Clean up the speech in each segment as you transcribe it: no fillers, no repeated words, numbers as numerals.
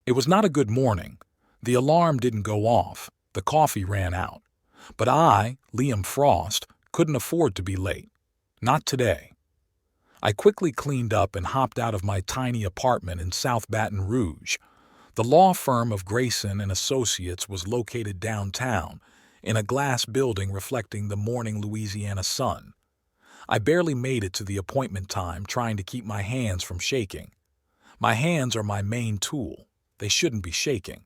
It was not a good morning. The alarm didn't go off. The coffee ran out. But I, Liam Frost, couldn't afford to be late. Not today. I quickly cleaned up and hopped out of my tiny apartment in South Baton Rouge. The law firm of Grayson and Associates was located downtown, in a glass building reflecting the morning Louisiana sun. I barely made it to the appointment time, trying to keep my hands from shaking. My hands are my main tool. They shouldn't be shaking.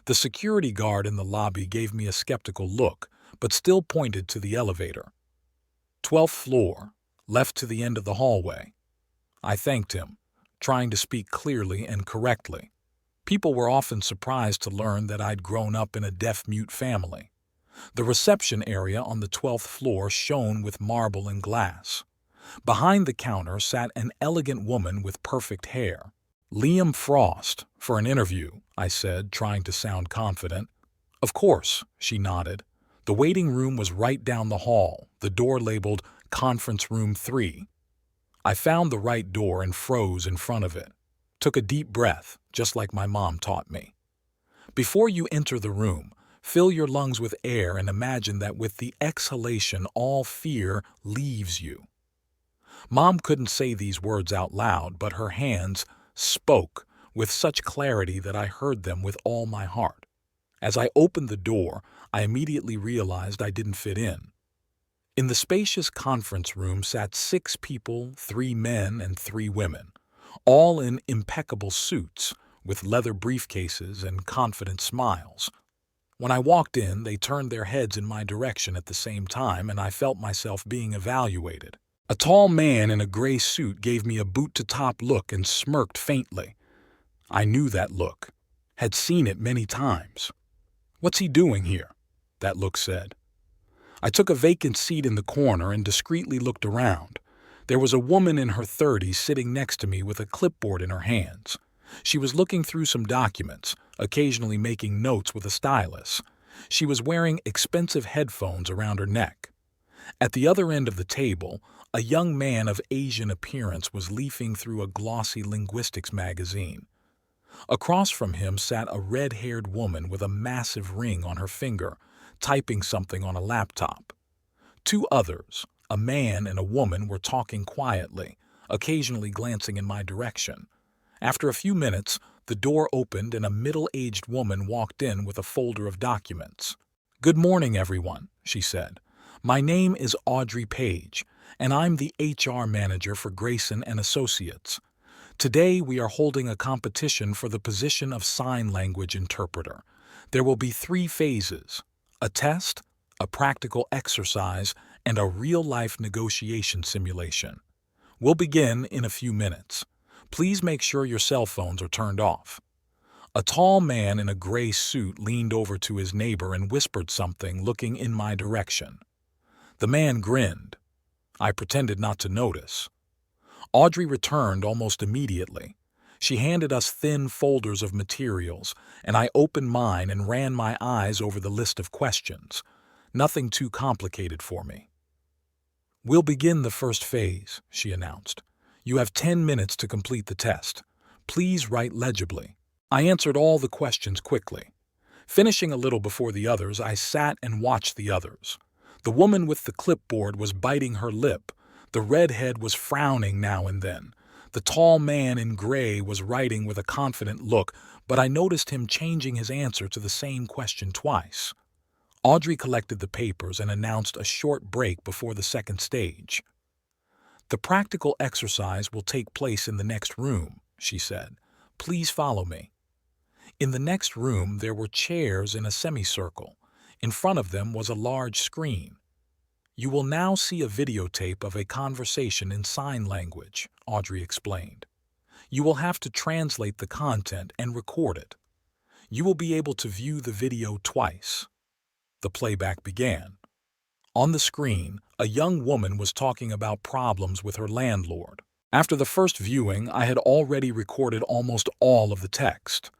The security guard in the lobby gave me a skeptical look, but still pointed to the elevator. 12th floor, left to the end of the hallway. I thanked him, trying to speak clearly and correctly. People were often surprised to learn that I'd grown up in a deaf-mute family. The reception area on the 12th floor shone with marble and glass. Behind the counter sat an elegant woman with perfect hair. "Liam Frost, for an interview," I said, trying to sound confident. "Of course," she nodded. The waiting room was right down the hall, the door labeled Conference Room 3. I found the right door and froze in front of it. Took a deep breath, just like my mom taught me. Before you enter the room, fill your lungs with air and imagine that with the exhalation all fear leaves you. Mom couldn't say these words out loud, but her hands spoke with such clarity that I heard them with all my heart. As I opened the door, I immediately realized I didn't fit in. In the spacious conference room sat 6 people, 3 men and 3 women, all in impeccable suits, with leather briefcases and confident smiles. When I walked in, they turned their heads in my direction at the same time, and I felt myself being evaluated. A tall man in a gray suit gave me a boot-to-top look and smirked faintly. I knew that look, had seen it many times. "What's he doing here?" that look said. I took a vacant seat in the corner and discreetly looked around. There was a woman in her 30s sitting next to me with a clipboard in her hands. She was looking through some documents, occasionally making notes with a stylus. She was wearing expensive headphones around her neck. At the other end of the table, a young man of Asian appearance was leafing through a glossy linguistics magazine. Across from him sat a red-haired woman with a massive ring on her finger, typing something on a laptop. 2 others, a man and a woman, were talking quietly, occasionally glancing in my direction. After a few minutes, the door opened and a middle-aged woman walked in with a folder of documents. "Good morning, everyone," she said. "My name is Audrey Page, and I'm the HR manager for Grayson and Associates. Today we are holding a competition for the position of sign language interpreter. There will be 3 phases: a test, a practical exercise, and a real-life negotiation simulation. We'll begin in a few minutes. Please make sure your cell phones are turned off." A tall man in a gray suit leaned over to his neighbor and whispered something, looking in my direction. The man grinned. I pretended not to notice. Audrey returned almost immediately. She handed us thin folders of materials, and I opened mine and ran my eyes over the list of questions. Nothing too complicated for me. "We'll begin the first phase," she announced. "You have 10 minutes to complete the test. Please write legibly." I answered all the questions quickly. Finishing a little before the others, I sat and watched the others. The woman with the clipboard was biting her lip. The redhead was frowning now and then. The tall man in gray was writing with a confident look, but I noticed him changing his answer to the same question twice. Audrey collected the papers and announced a short break before the second stage. "The practical exercise will take place in the next room," she said. "Please follow me." In the next room there were chairs in a semicircle. In front of them was a large screen. "You will now see a videotape of a conversation in sign language," Audrey explained. "You will have to translate the content and record it. You will be able to view the video twice." The playback began. On the screen, a young woman was talking about problems with her landlord. After the first viewing, I had already recorded almost all of the text.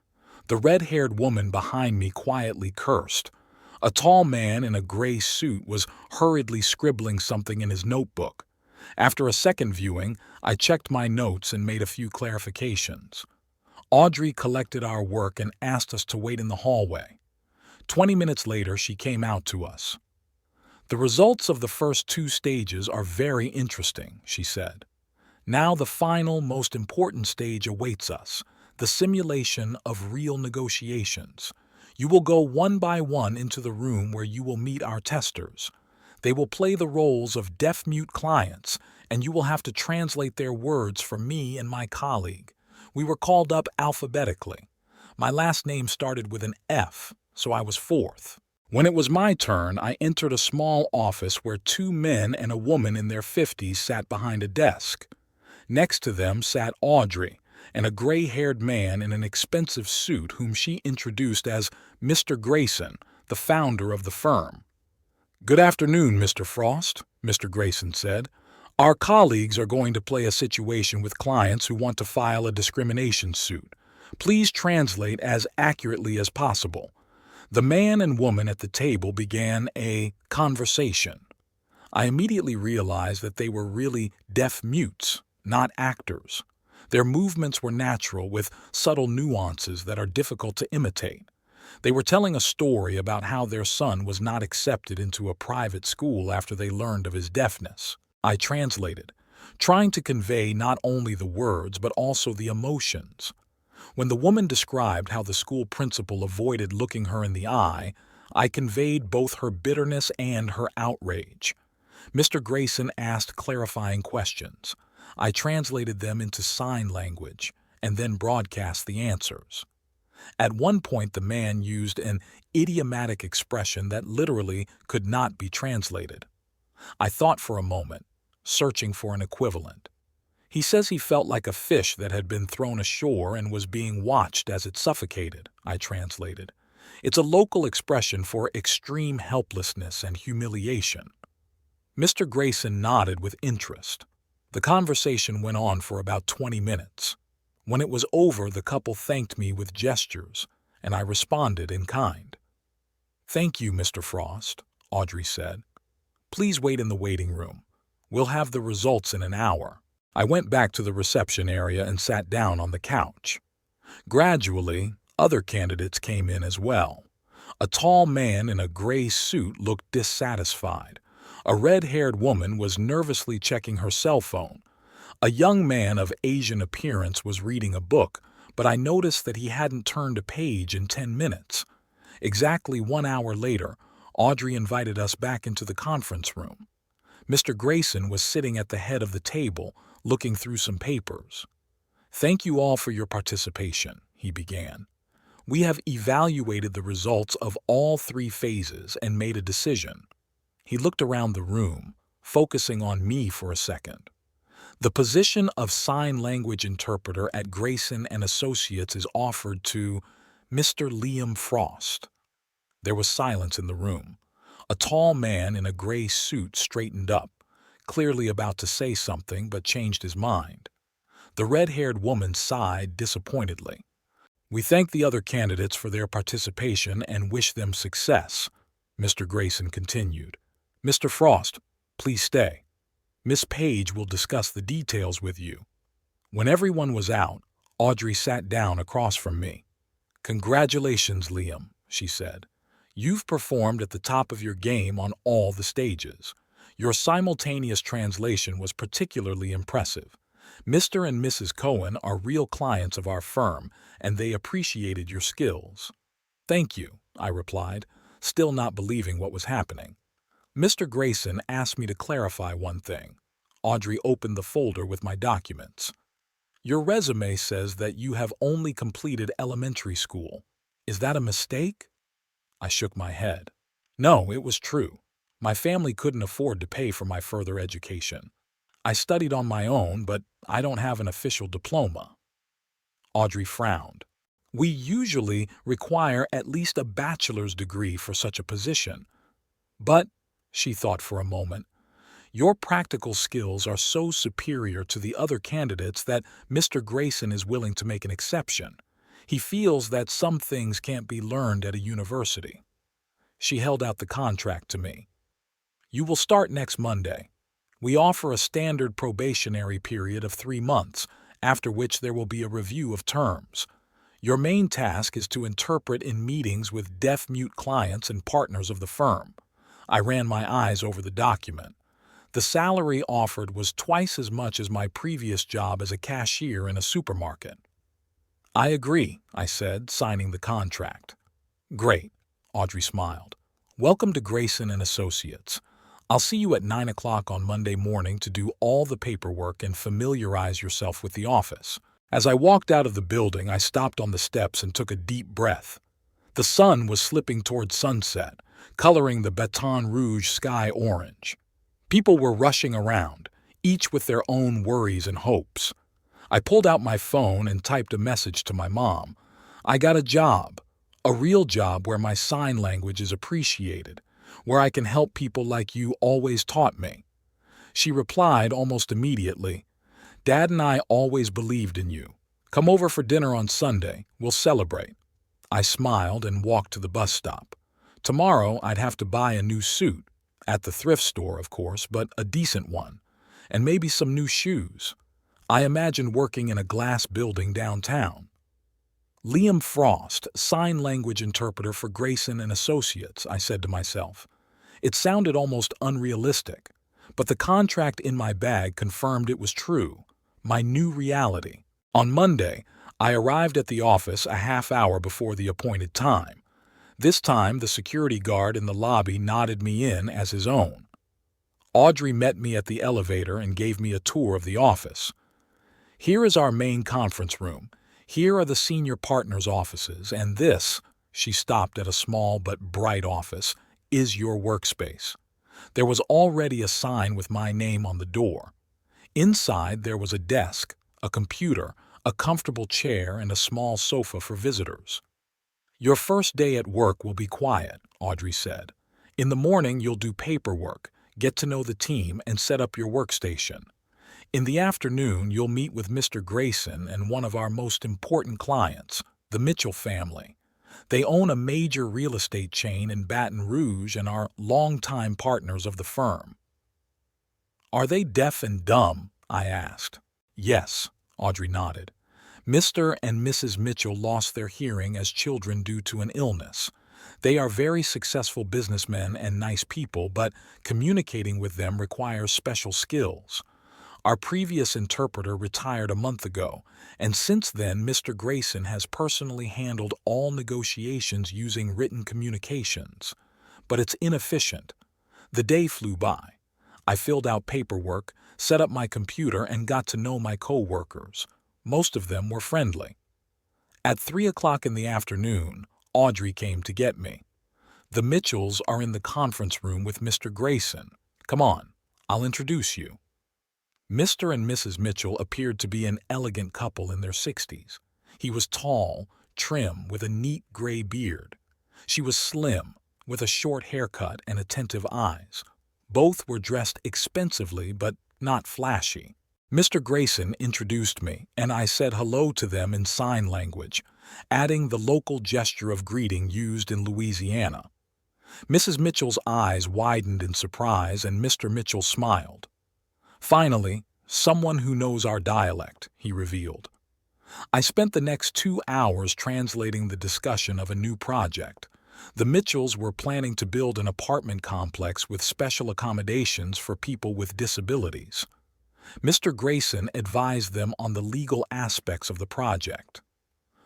The red-haired woman behind me quietly cursed. A tall man in a gray suit was hurriedly scribbling something in his notebook. After a second viewing, I checked my notes and made a few clarifications. Audrey collected our work and asked us to wait in the hallway. 20 minutes later, she came out to us. The results of the first 2 stages are very interesting, she said. Now the final, most important stage awaits us, the simulation of real negotiations. You will go one by one into the room where you will meet our testers. They will play the roles of deaf-mute clients, and you will have to translate their words for me and my colleague. We were called up alphabetically. My last name started with an F, so I was fourth. When it was my turn, I entered a small office where 2 men and a woman in their 50s sat behind a desk. Next to them sat Audrey, and a gray-haired man in an expensive suit whom she introduced as Mr. Grayson, the founder of the firm. "Good afternoon, Mr. Frost," Mr. Grayson said. "Our colleagues are going to play a situation with clients who want to file a discrimination suit. Please translate as accurately as possible." The man and woman at the table began a conversation. I immediately realized that they were really deaf mutes, not actors. Their movements were natural, with subtle nuances that are difficult to imitate. They were telling a story about how their son was not accepted into a private school after they learned of his deafness. I translated, trying to convey not only the words but also the emotions. When the woman described how the school principal avoided looking her in the eye, I conveyed both her bitterness and her outrage. Mr. Grayson asked clarifying questions. I translated them into sign language and then broadcast the answers. At one point, the man used an idiomatic expression that literally could not be translated. I thought for a moment, searching for an equivalent. "He says he felt like a fish that had been thrown ashore and was being watched as it suffocated," I translated. "It's a local expression for extreme helplessness and humiliation." Mr. Grayson nodded with interest. The conversation went on for about 20 minutes. When it was over, the couple thanked me with gestures, and I responded in kind. "Thank you, Mr. Frost," Audrey said. "Please wait in the waiting room. We'll have the results in an hour." I went back to the reception area and sat down on the couch. Gradually, other candidates came in as well. A tall man in a gray suit looked dissatisfied. A red-haired woman was nervously checking her cell phone. A young man of Asian appearance was reading a book, but I noticed that he hadn't turned a page in 10 minutes. Exactly 1 hour later, Audrey invited us back into the conference room. Mr. Grayson was sitting at the head of the table, looking through some papers. "Thank you all for your participation," he began. "We have evaluated the results of all 3 phases and made a decision." He looked around the room, focusing on me for a second. "The position of sign language interpreter at Grayson and Associates is offered to Mr. Liam Frost." There was silence in the room. A tall man in a gray suit straightened up, clearly about to say something but changed his mind. The red-haired woman sighed disappointedly. "We thank the other candidates for their participation and wish them success," Mr. Grayson continued. "Mr. Frost, please stay. Miss Page will discuss the details with you." When everyone was out, Audrey sat down across from me. "Congratulations, Liam," she said. "You've performed at the top of your game on all the stages. Your simultaneous translation was particularly impressive. Mr. and Mrs. Cohen are real clients of our firm, and they appreciated your skills." "Thank you," I replied, still not believing what was happening. Mr. Grayson asked me to clarify one thing. Audrey opened the folder with my documents. "Your resume says that you have only completed elementary school. Is that a mistake?" I shook my head. No, it was true. My family couldn't afford to pay for my further education. I studied on my own, but I don't have an official diploma. Audrey frowned. "We usually require at least a bachelor's degree for such a position. But," she thought for a moment, "your practical skills are so superior to the other candidates that Mr. Grayson is willing to make an exception. He feels that some things can't be learned at a university." She held out the contract to me. "You will start next Monday. We offer a standard probationary period of 3 months, after which there will be a review of terms. Your main task is to interpret in meetings with deaf-mute clients and partners of the firm. I ran my eyes over the document. The salary offered was twice as much as my previous job as a cashier in a supermarket. I agree, I said, signing the contract. Great, Audrey smiled. Welcome to Grayson and Associates. I'll see you at 9 o'clock on Monday morning to do all the paperwork and familiarize yourself with the office. As I walked out of the building, I stopped on the steps and took a deep breath. The sun was slipping toward sunset, coloring the Baton Rouge sky orange. People were rushing around, each with their own worries and hopes. I pulled out my phone and typed a message to my mom. I got a job, a real job where my sign language is appreciated, where I can help people like you always taught me. She replied almost immediately, Dad and I always believed in you. Come over for dinner on Sunday, we'll celebrate. I smiled and walked to the bus stop. Tomorrow I'd have to buy a new suit, at the thrift store of course, but a decent one, and maybe some new shoes. I imagined working in a glass building downtown. Liam Frost, sign language interpreter for Grayson and Associates, I said to myself. It sounded almost unrealistic, but the contract in my bag confirmed it was true, my new reality. On Monday, I arrived at the office a half hour before the appointed time. This time, the security guard in the lobby nodded me in as his own. Audrey met me at the elevator and gave me a tour of the office. Here is our main conference room. Here are the senior partners' offices, and this, she stopped at a small but bright office, is your workspace. There was already a sign with my name on the door. Inside there was a desk, a computer, a comfortable chair, and a small sofa for visitors. Your first day at work will be quiet, Audrey said. In the morning you'll do paperwork, get to know the team, and set up your workstation. In the afternoon you'll meet with Mr. Grayson and one of our most important clients, the Mitchell family. They own a major real estate chain in Baton Rouge and are longtime partners of the firm. Are they deaf and dumb? I asked. Yes, Audrey nodded. Mr. and Mrs. Mitchell lost their hearing as children due to an illness. They are very successful businessmen and nice people, but communicating with them requires special skills. Our previous interpreter retired a month ago, and since then Mr. Grayson has personally handled all negotiations using written communications. But it's inefficient. The day flew by. I filled out paperwork, set up my computer, and got to know my co-workers. Most of them were friendly. At 3 o'clock in the afternoon, Audrey came to get me. The Mitchells are in the conference room with Mr. Grayson. Come on, I'll introduce you. Mr. and Mrs. Mitchell appeared to be an elegant couple in their 60s. He was tall, trim, with a neat gray beard. She was slim, with a short haircut and attentive eyes. Both were dressed expensively but not flashy. Mr. Grayson introduced me, and I said hello to them in sign language, adding the local gesture of greeting used in Louisiana. Mrs. Mitchell's eyes widened in surprise, and Mr. Mitchell smiled. Finally, someone who knows our dialect, he revealed. I spent the next 2 hours translating the discussion of a new project. The Mitchells were planning to build an apartment complex with special accommodations for people with disabilities. Mr. Grayson advised them on the legal aspects of the project.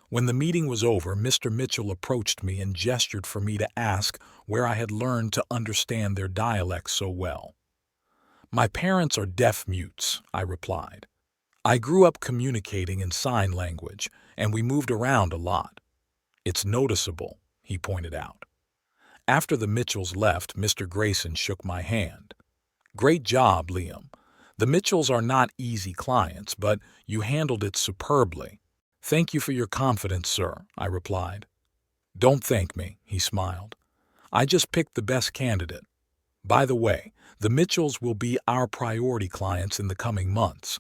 When the meeting was over, Mr. Mitchell approached me and gestured for me to ask where I had learned to understand their dialect so well. My parents are deaf-mutes, I replied. I grew up communicating in sign language, and we moved around a lot. It's noticeable, he pointed out. After the Mitchells left, Mr. Grayson shook my hand. Great job, Liam. The Mitchells are not easy clients, but you handled it superbly. Thank you for your confidence, sir, I replied. Don't thank me, he smiled. I just picked the best candidate. By the way, the Mitchells will be our priority clients in the coming months.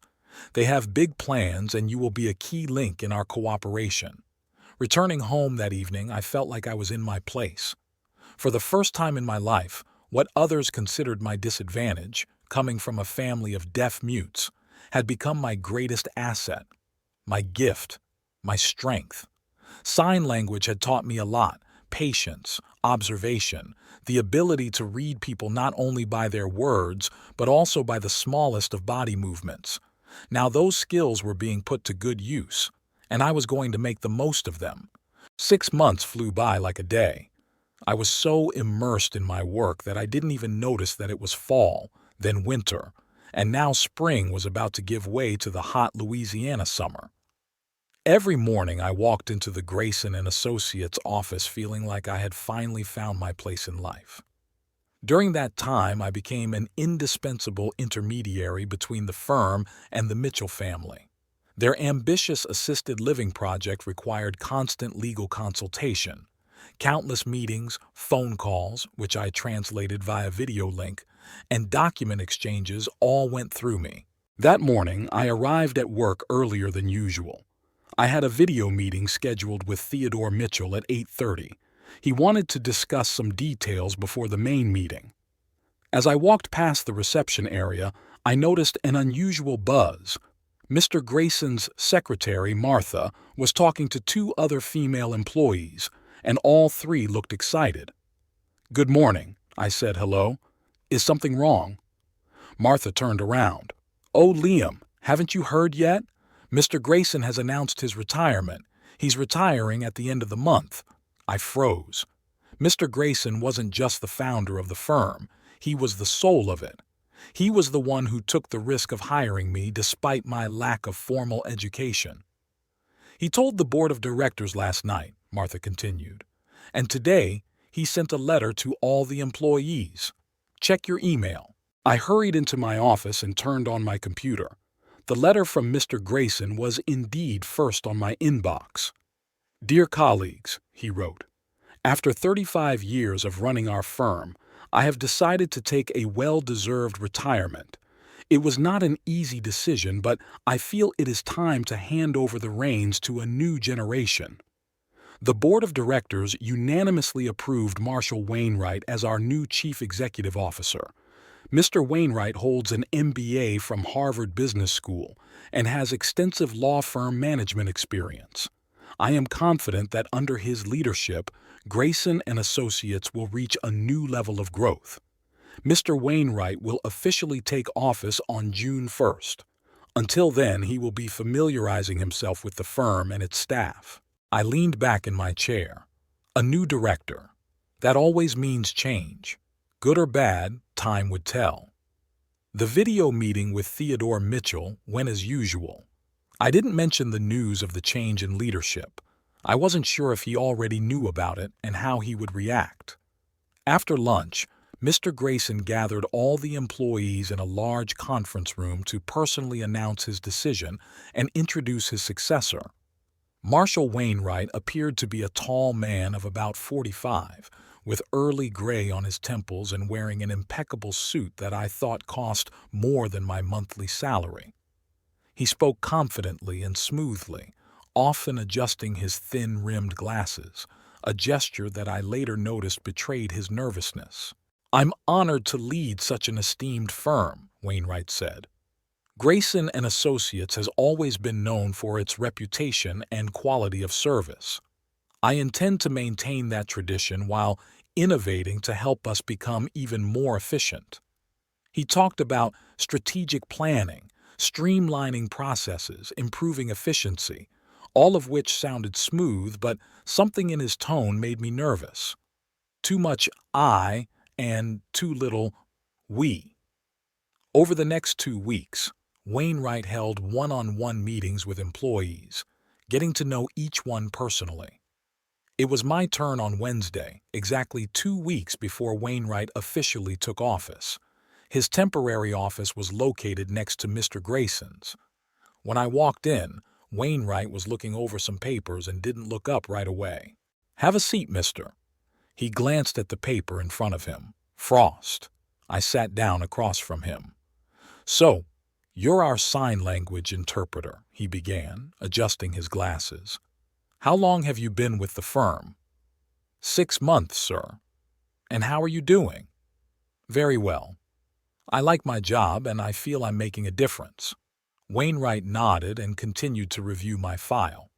They have big plans, and you will be a key link in our cooperation. Returning home that evening, I felt like I was in my place. For the first time in my life, what others considered my disadvantage, coming from a family of deaf-mutes, had become my greatest asset, my gift, my strength. Sign language had taught me a lot: patience, observation, the ability to read people not only by their words, but also by the smallest of body movements. Now those skills were being put to good use, and I was going to make the most of them. 6 months flew by like a day. I was so immersed in my work that I didn't even notice that it was fall, then winter, and now spring was about to give way to the hot Louisiana summer. Every morning I walked into the Grayson and Associates office feeling like I had finally found my place in life. During that time, I became an indispensable intermediary between the firm and the Mitchell family. Their ambitious assisted living project required constant legal consultation. Countless meetings, phone calls, which I translated via video link, and document exchanges all went through me. That morning, I arrived at work earlier than usual. I had a video meeting scheduled with Theodore Mitchell at 8:30. He wanted to discuss some details before the main meeting. As I walked past the reception area, I noticed an unusual buzz. Mr. Grayson's secretary, Martha, was talking to two other female employees, and all three looked excited. "Good morning," I said. "Hello. Is something wrong?" Martha turned around. "Oh, Liam, haven't you heard yet? Mr. Grayson has announced his retirement. He's retiring at the end of the month." I froze. Mr. Grayson wasn't just the founder of the firm. He was the soul of it. He was the one who took the risk of hiring me despite my lack of formal education. "He told the board of directors last night," Martha continued, "and today he sent a letter to all the employees. Check your email." I hurried into my office and turned on my computer. The letter from Mr. Grayson was indeed first on my inbox. "Dear colleagues," he wrote, "after 35 years of running our firm, I have decided to take a well-deserved retirement. It was not an easy decision, but I feel it is time to hand over the reins to a new generation." The board of directors unanimously approved Marshall Wainwright as our new chief executive officer. Mr. Wainwright holds an MBA from Harvard Business School and has extensive law firm management experience. I am confident that under his leadership, Grayson and Associates will reach a new level of growth. Mr. Wainwright will officially take office on June 1st. Until then, he will be familiarizing himself with the firm and its staff. I leaned back in my chair. A new director. That always means change. Good or bad, time would tell. The video meeting with Theodore Mitchell went as usual. I didn't mention the news of the change in leadership. I wasn't sure if he already knew about it and how he would react. After lunch, Mr. Grayson gathered all the employees in a large conference room to personally announce his decision and introduce his successor. Marshall Wainwright appeared to be a tall man of about 45, with early gray on his temples and wearing an impeccable suit that I thought cost more than my monthly salary. He spoke confidently and smoothly, often adjusting his thin-rimmed glasses, a gesture that I later noticed betrayed his nervousness. "I'm honored to lead such an esteemed firm," Wainwright said. "Grayson and Associates has always been known for its reputation and quality of service. I intend to maintain that tradition while innovating to help us become even more efficient." He talked about strategic planning, streamlining processes, improving efficiency, all of which sounded smooth, but something in his tone made me nervous. Too much I and too little we. Over the next 2 weeks, Wainwright held one-on-one meetings with employees, getting to know each one personally. It was my turn on Wednesday, exactly 2 weeks before Wainwright officially took office. His temporary office was located next to Mr. Grayson's. When I walked in, Wainwright was looking over some papers and didn't look up right away. "Have a seat, mister." He glanced at the paper in front of him. Frost. I sat down across from him. "So, you're our sign language interpreter," he began, adjusting his glasses. "How long have you been with the firm?" 6 months, sir." "And how are you doing?" "Very well. I like my job and I feel I'm making a difference." Wainwright nodded and continued to review my file.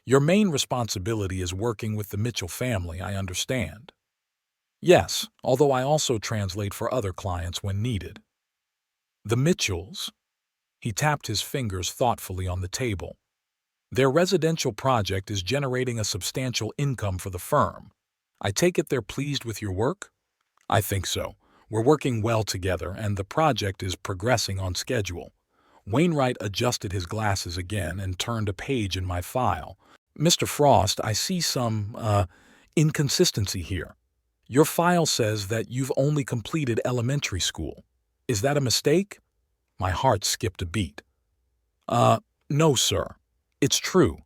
Your main responsibility is working with the Mitchell family, I understand. Yes, although I also translate for other clients when needed. The Mitchells? He tapped his fingers thoughtfully on the table. Their residential project is generating a substantial income for the firm. I take it they're pleased with your work? I think so. We're working well together, and the project is progressing on schedule. Wainwright adjusted his glasses again and turned a page in my file. Mr. Frost, I see some, inconsistency here. Your file says that you've only completed elementary school. Is that a mistake? My heart skipped a beat. No, sir. It's true.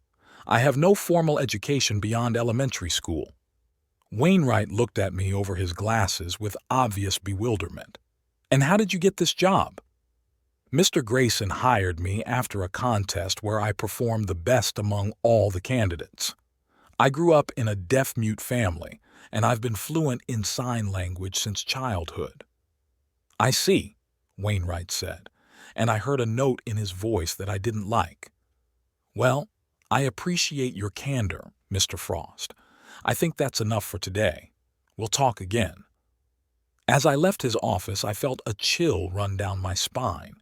I have no formal education beyond elementary school. Wainwright looked at me over his glasses with obvious bewilderment. And how did you get this job? Mr. Grayson hired me after a contest where I performed the best among all the candidates. I grew up in a deaf-mute family, and I've been fluent in sign language since childhood. I see, Wainwright said, and I heard a note in his voice that I didn't like. Well, I appreciate your candor, Mr. Frost. I think that's enough for today. We'll talk again. As I left his office, I felt a chill run down my spine.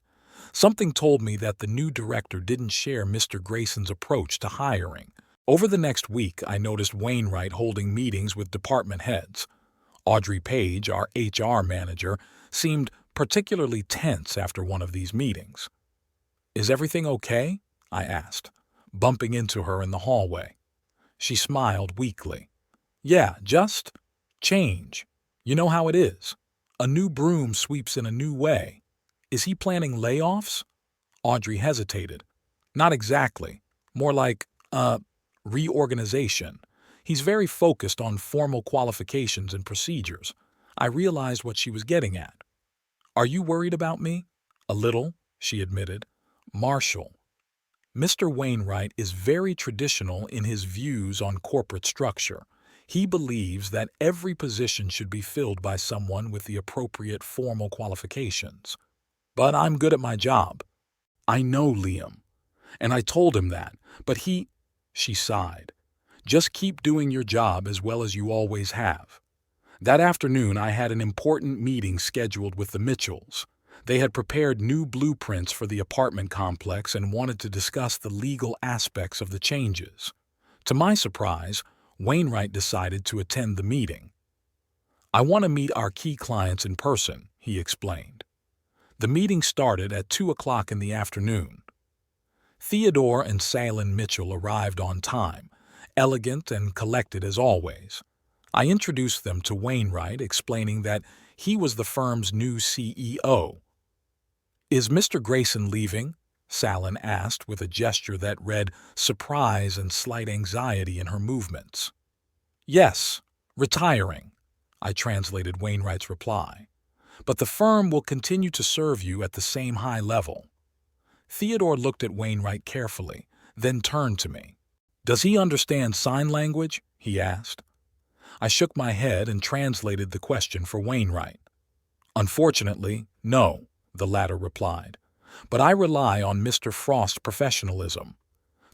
Something told me that the new director didn't share Mr. Grayson's approach to hiring. Over the next week, I noticed Wainwright holding meetings with department heads. Audrey Page, our HR manager, seemed particularly tense after one of these meetings. Is everything okay? I asked, bumping into her in the hallway. She smiled weakly. Yeah, just change. You know how it is. A new broom sweeps in a new way. Is he planning layoffs? Audrey hesitated. Not exactly. More like, reorganization. He's very focused on formal qualifications and procedures. I realized what she was getting at. Are you worried about me? A little, she admitted. Marshall. Mr. Wainwright is very traditional in his views on corporate structure. He believes that every position should be filled by someone with the appropriate formal qualifications. But I'm good at my job. I know, Liam. And I told him that, but she sighed. Just keep doing your job as well as you always have. That afternoon, I had an important meeting scheduled with the Mitchells. They had prepared new blueprints for the apartment complex and wanted to discuss the legal aspects of the changes. To my surprise, Wainwright decided to attend the meeting. I want to meet our key clients in person, he explained. The meeting started at 2 o'clock in the afternoon. Theodore and Salin Mitchell arrived on time, elegant and collected as always. I introduced them to Wainwright, explaining that he was the firm's new CEO. Is Mr. Grayson leaving? Salin asked with a gesture that read surprise and slight anxiety in her movements. Yes, retiring, I translated Wainwright's reply. But the firm will continue to serve you at the same high level. Theodore looked at Wainwright carefully, then turned to me. Does he understand sign language? He asked. I shook my head and translated the question for Wainwright. Unfortunately, no, the latter replied. But I rely on Mr. Frost's professionalism.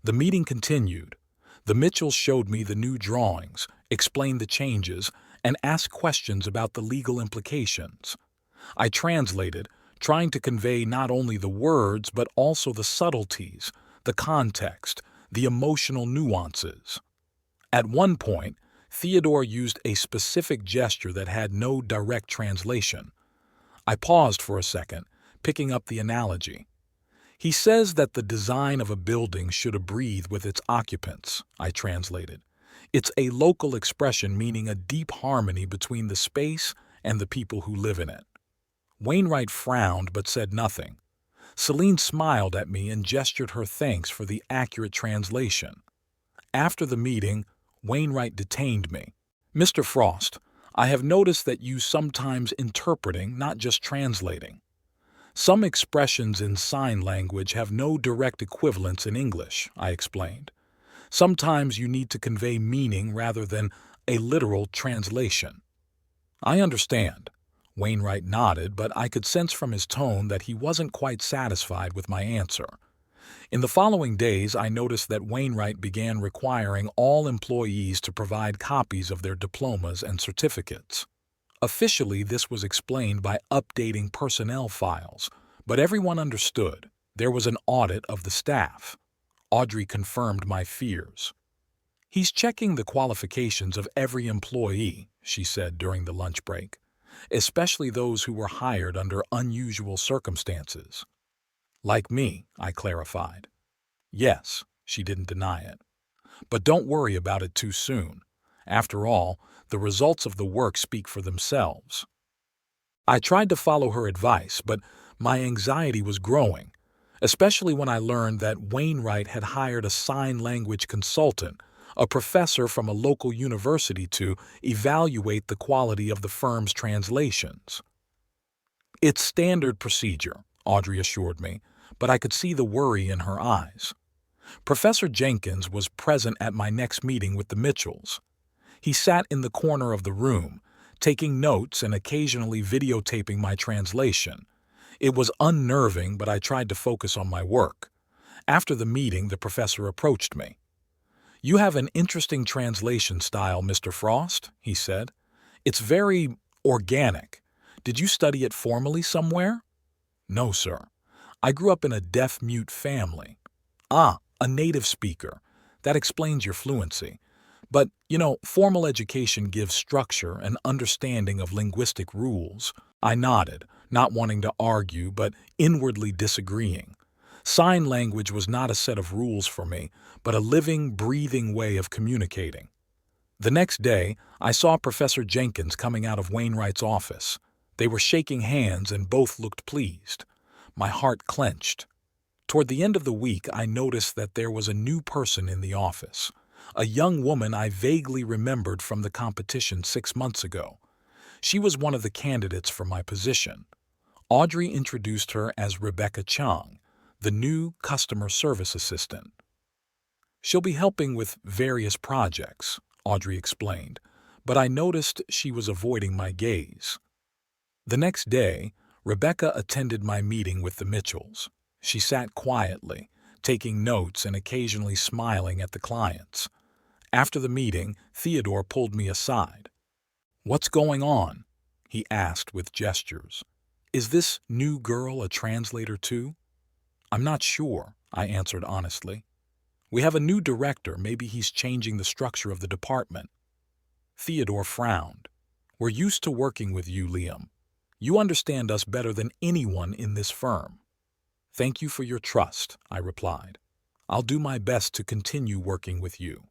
The meeting continued. The Mitchells showed me the new drawings, explained the changes, and asked questions about the legal implications. I translated, trying to convey not only the words but also the subtleties, the context, the emotional nuances. At one point, Theodore used a specific gesture that had no direct translation. I paused for a second, picking up the analogy. He says that the design of a building should breathe with its occupants, I translated. It's a local expression meaning a deep harmony between the space and the people who live in it. Wainwright frowned but said nothing. Celine smiled at me and gestured her thanks for the accurate translation. After the meeting, Wainwright detained me. Mr. Frost, I have noticed that you sometimes interpreting, not just translating. Some expressions in sign language have no direct equivalents in English, I explained. Sometimes you need to convey meaning rather than a literal translation. I understand. Wainwright nodded, but I could sense from his tone that he wasn't quite satisfied with my answer. In the following days, I noticed that Wainwright began requiring all employees to provide copies of their diplomas and certificates. Officially, this was explained by updating personnel files, but everyone understood there was an audit of the staff. Audrey confirmed my fears. "He's checking the qualifications of every employee," she said during the lunch break, "especially those who were hired under unusual circumstances." "Like me," I clarified. "Yes," she didn't deny it. "But don't worry about it too soon. After all, the results of the work speak for themselves." I tried to follow her advice, but my anxiety was growing, especially when I learned that Wainwright had hired a sign language consultant, a professor from a local university, to evaluate the quality of the firm's translations. "It's standard procedure," Audrey assured me, but I could see the worry in her eyes. Professor Jenkins was present at my next meeting with the Mitchells. He sat in the corner of the room, taking notes and occasionally videotaping my translation. It was unnerving, but I tried to focus on my work. After the meeting, the professor approached me. "You have an interesting translation style, Mr. Frost," he said. "It's very organic. Did you study it formally somewhere?" "No, sir. I grew up in a deaf-mute family." "Ah, a native speaker. That explains your fluency. But, formal education gives structure and understanding of linguistic rules." I nodded, not wanting to argue, but inwardly disagreeing. Sign language was not a set of rules for me, but a living, breathing way of communicating. The next day, I saw Professor Jenkins coming out of Wainwright's office. They were shaking hands and both looked pleased. My heart clenched. Toward the end of the week, I noticed that there was a new person in the office, a young woman I vaguely remembered from the competition 6 months ago. She was one of the candidates for my position. Audrey introduced her as Rebecca Chung, the new customer service assistant. "She'll be helping with various projects," Audrey explained, but I noticed she was avoiding my gaze. The next day, Rebecca attended my meeting with the Mitchells. She sat quietly, taking notes and occasionally smiling at the clients. After the meeting, Theodore pulled me aside. "What's going on?" he asked with gestures. "Is this new girl a translator too?" "I'm not sure," I answered honestly. "We have a new director. Maybe he's changing the structure of the department." Theodore frowned. "We're used to working with you, Liam. You understand us better than anyone in this firm." "Thank you for your trust," I replied. "I'll do my best to continue working with you."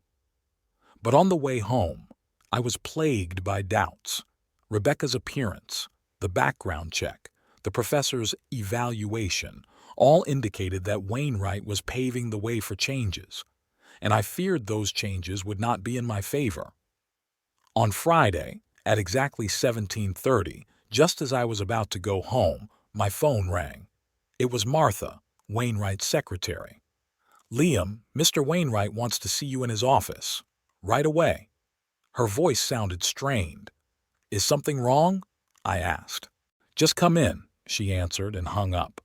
But on the way home, I was plagued by doubts. Rebecca's appearance, the background check, the professor's evaluation, all indicated that Wainwright was paving the way for changes, and I feared those changes would not be in my favor. On Friday, at exactly 17:30, just as I was about to go home, my phone rang. It was Martha, Wainwright's secretary. "Liam, Mr. Wainwright wants to see you in his office. Right away." Her voice sounded strained. "Is something wrong?" I asked. "Just come in," she answered and hung up.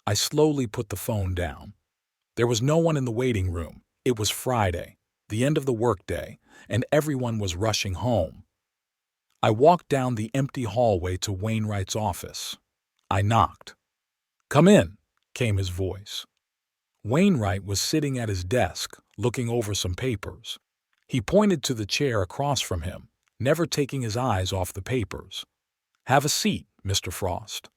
I slowly put the phone down. There was no one in the waiting room. It was Friday, the end of the workday, and everyone was rushing home. I walked down the empty hallway to Wainwright's office. I knocked. "Come in," came his voice. Wainwright was sitting at his desk, looking over some papers. He pointed to the chair across from him, never taking his eyes off the papers. "Have a seat, Mr. Frost."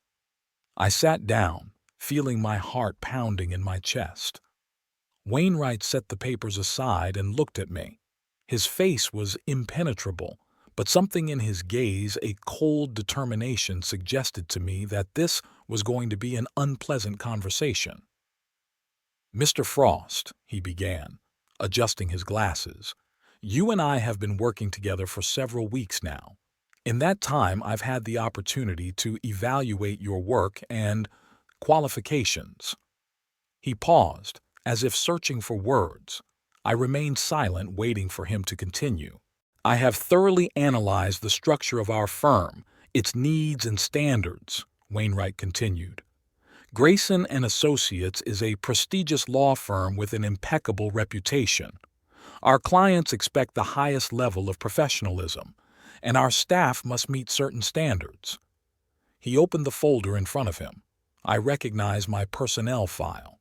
I sat down, feeling my heart pounding in my chest. Wainwright set the papers aside and looked at me. His face was impenetrable, but something in his gaze, a cold determination, suggested to me that this was going to be an unpleasant conversation. "Mr. Frost," he began, adjusting his glasses, "you and I have been working together for several weeks now. In that time, I've had the opportunity to evaluate your work and qualifications." He paused, as if searching for words. I remained silent, waiting for him to continue. "I have thoroughly analyzed the structure of our firm, its needs and standards," Wainwright continued. Grayson and Associates is a prestigious law firm with an impeccable reputation. Our clients expect the highest level of professionalism, and our staff must meet certain standards. He opened the folder in front of him. I recognized my personnel file.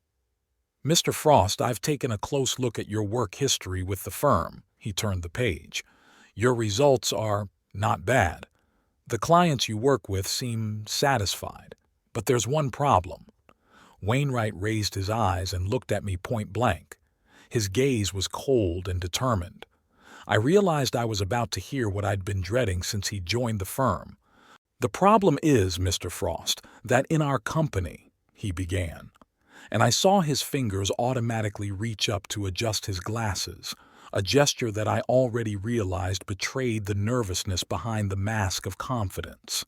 Mr. Frost, I've taken a close look at your work history with the firm. He turned the page. Your results are not bad. The clients you work with seem satisfied. But there's one problem. Wainwright raised his eyes and looked at me point blank. His gaze was cold and determined. I realized I was about to hear what I'd been dreading since he joined the firm. The problem is, Mr. Frost, that in our company, he began, and I saw his fingers automatically reach up to adjust his glasses, a gesture that I already realized betrayed the nervousness behind the mask of confidence.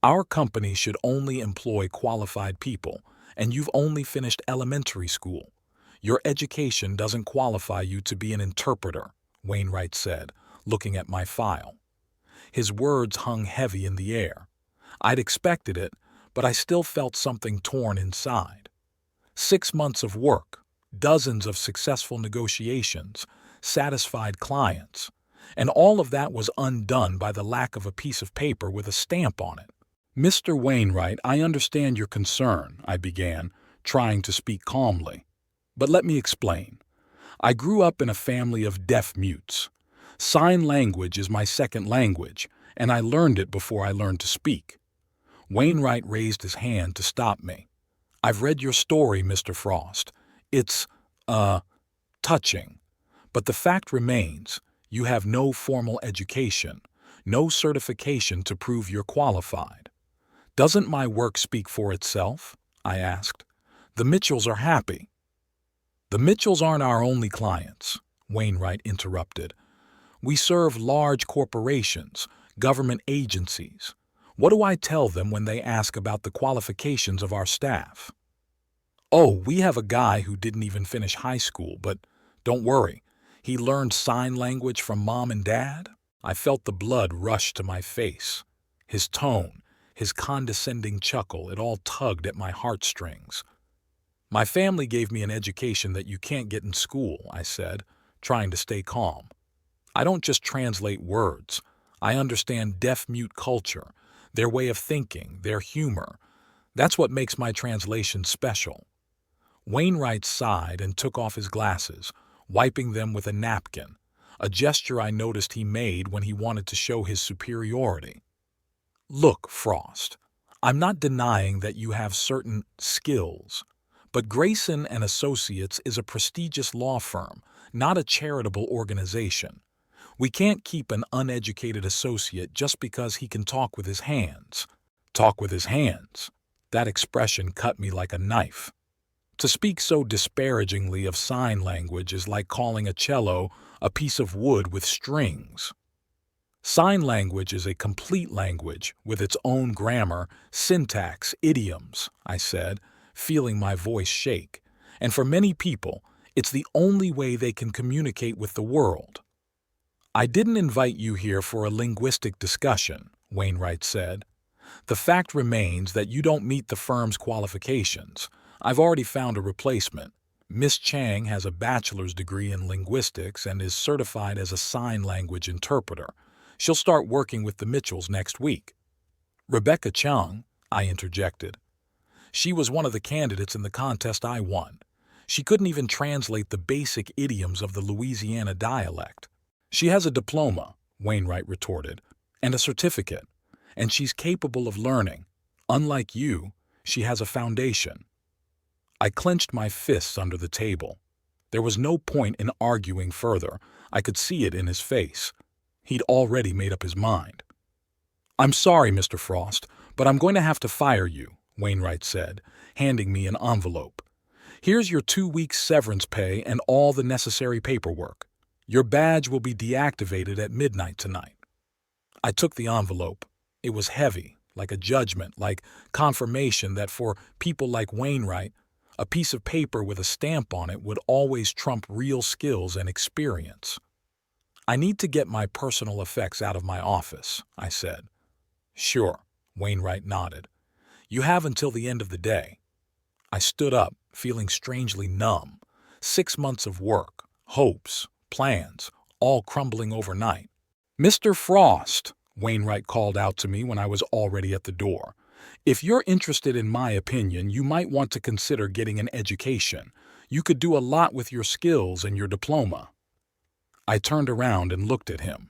Our company should only employ qualified people, and you've only finished elementary school. Your education doesn't qualify you to be an interpreter, Wainwright said, looking at my file. His words hung heavy in the air. I'd expected it, but I still felt something torn inside. 6 months of work, dozens of successful negotiations, satisfied clients, and all of that was undone by the lack of a piece of paper with a stamp on it. Mr. Wainwright, I understand your concern, I began, trying to speak calmly. But let me explain. I grew up in a family of deaf mutes. Sign language is my second language, and I learned it before I learned to speak. Wainwright raised his hand to stop me. I've read your story, Mr. Frost. It's, touching. But the fact remains, you have no formal education, no certification to prove you're qualified. Doesn't my work speak for itself? I asked. The Mitchells are happy. The Mitchells aren't our only clients, Wainwright interrupted. We serve large corporations, government agencies. What do I tell them when they ask about the qualifications of our staff? Oh, we have a guy who didn't even finish high school, but don't worry. He learned sign language from mom and dad? I felt the blood rush to my face. His tone, his condescending chuckle, it all tugged at my heartstrings. My family gave me an education that you can't get in school, I said, trying to stay calm. I don't just translate words. I understand deaf-mute culture, their way of thinking, their humor. That's what makes my translation special. Wainwright sighed and took off his glasses, wiping them with a napkin, a gesture I noticed he made when he wanted to show his superiority. Look, Frost, I'm not denying that you have certain skills, but Grayson and Associates is a prestigious law firm, not a charitable organization. We can't keep an uneducated associate just because he can talk with his hands. Talk with his hands. That expression cut me like a knife. To speak so disparagingly of sign language is like calling a cello a piece of wood with strings. Sign language is a complete language with its own grammar, syntax, idioms, I said, feeling my voice shake. And for many people, it's the only way they can communicate with the world. I didn't invite you here for a linguistic discussion, Wainwright said. The fact remains that you don't meet the firm's qualifications. I've already found a replacement. Miss Chang has a bachelor's degree in linguistics and is certified as a sign language interpreter. She'll start working with the Mitchells next week. Rebecca Chung, I interjected. She was one of the candidates in the contest I won. She couldn't even translate the basic idioms of the Louisiana dialect. She has a diploma, Wainwright retorted, and a certificate, and she's capable of learning. Unlike you, she has a foundation. I clenched my fists under the table. There was no point in arguing further. I could see it in his face. He'd already made up his mind. I'm sorry, Mr. Frost, but I'm going to have to fire you, Wainwright said, handing me an envelope. Here's your 2 weeks severance pay and all the necessary paperwork. Your badge will be deactivated at midnight tonight. I took the envelope. It was heavy, like a judgment, like confirmation that for people like Wainwright, a piece of paper with a stamp on it would always trump real skills and experience. I need to get my personal effects out of my office, I said. Sure, Wainwright nodded. You have until the end of the day. I stood up, feeling strangely numb. 6 months of work, hopes, plans, all crumbling overnight. "Mr. Frost," Wainwright called out to me when I was already at the door. "If you're interested in my opinion, you might want to consider getting an education. You could do a lot with your skills and your diploma." I turned around and looked at him.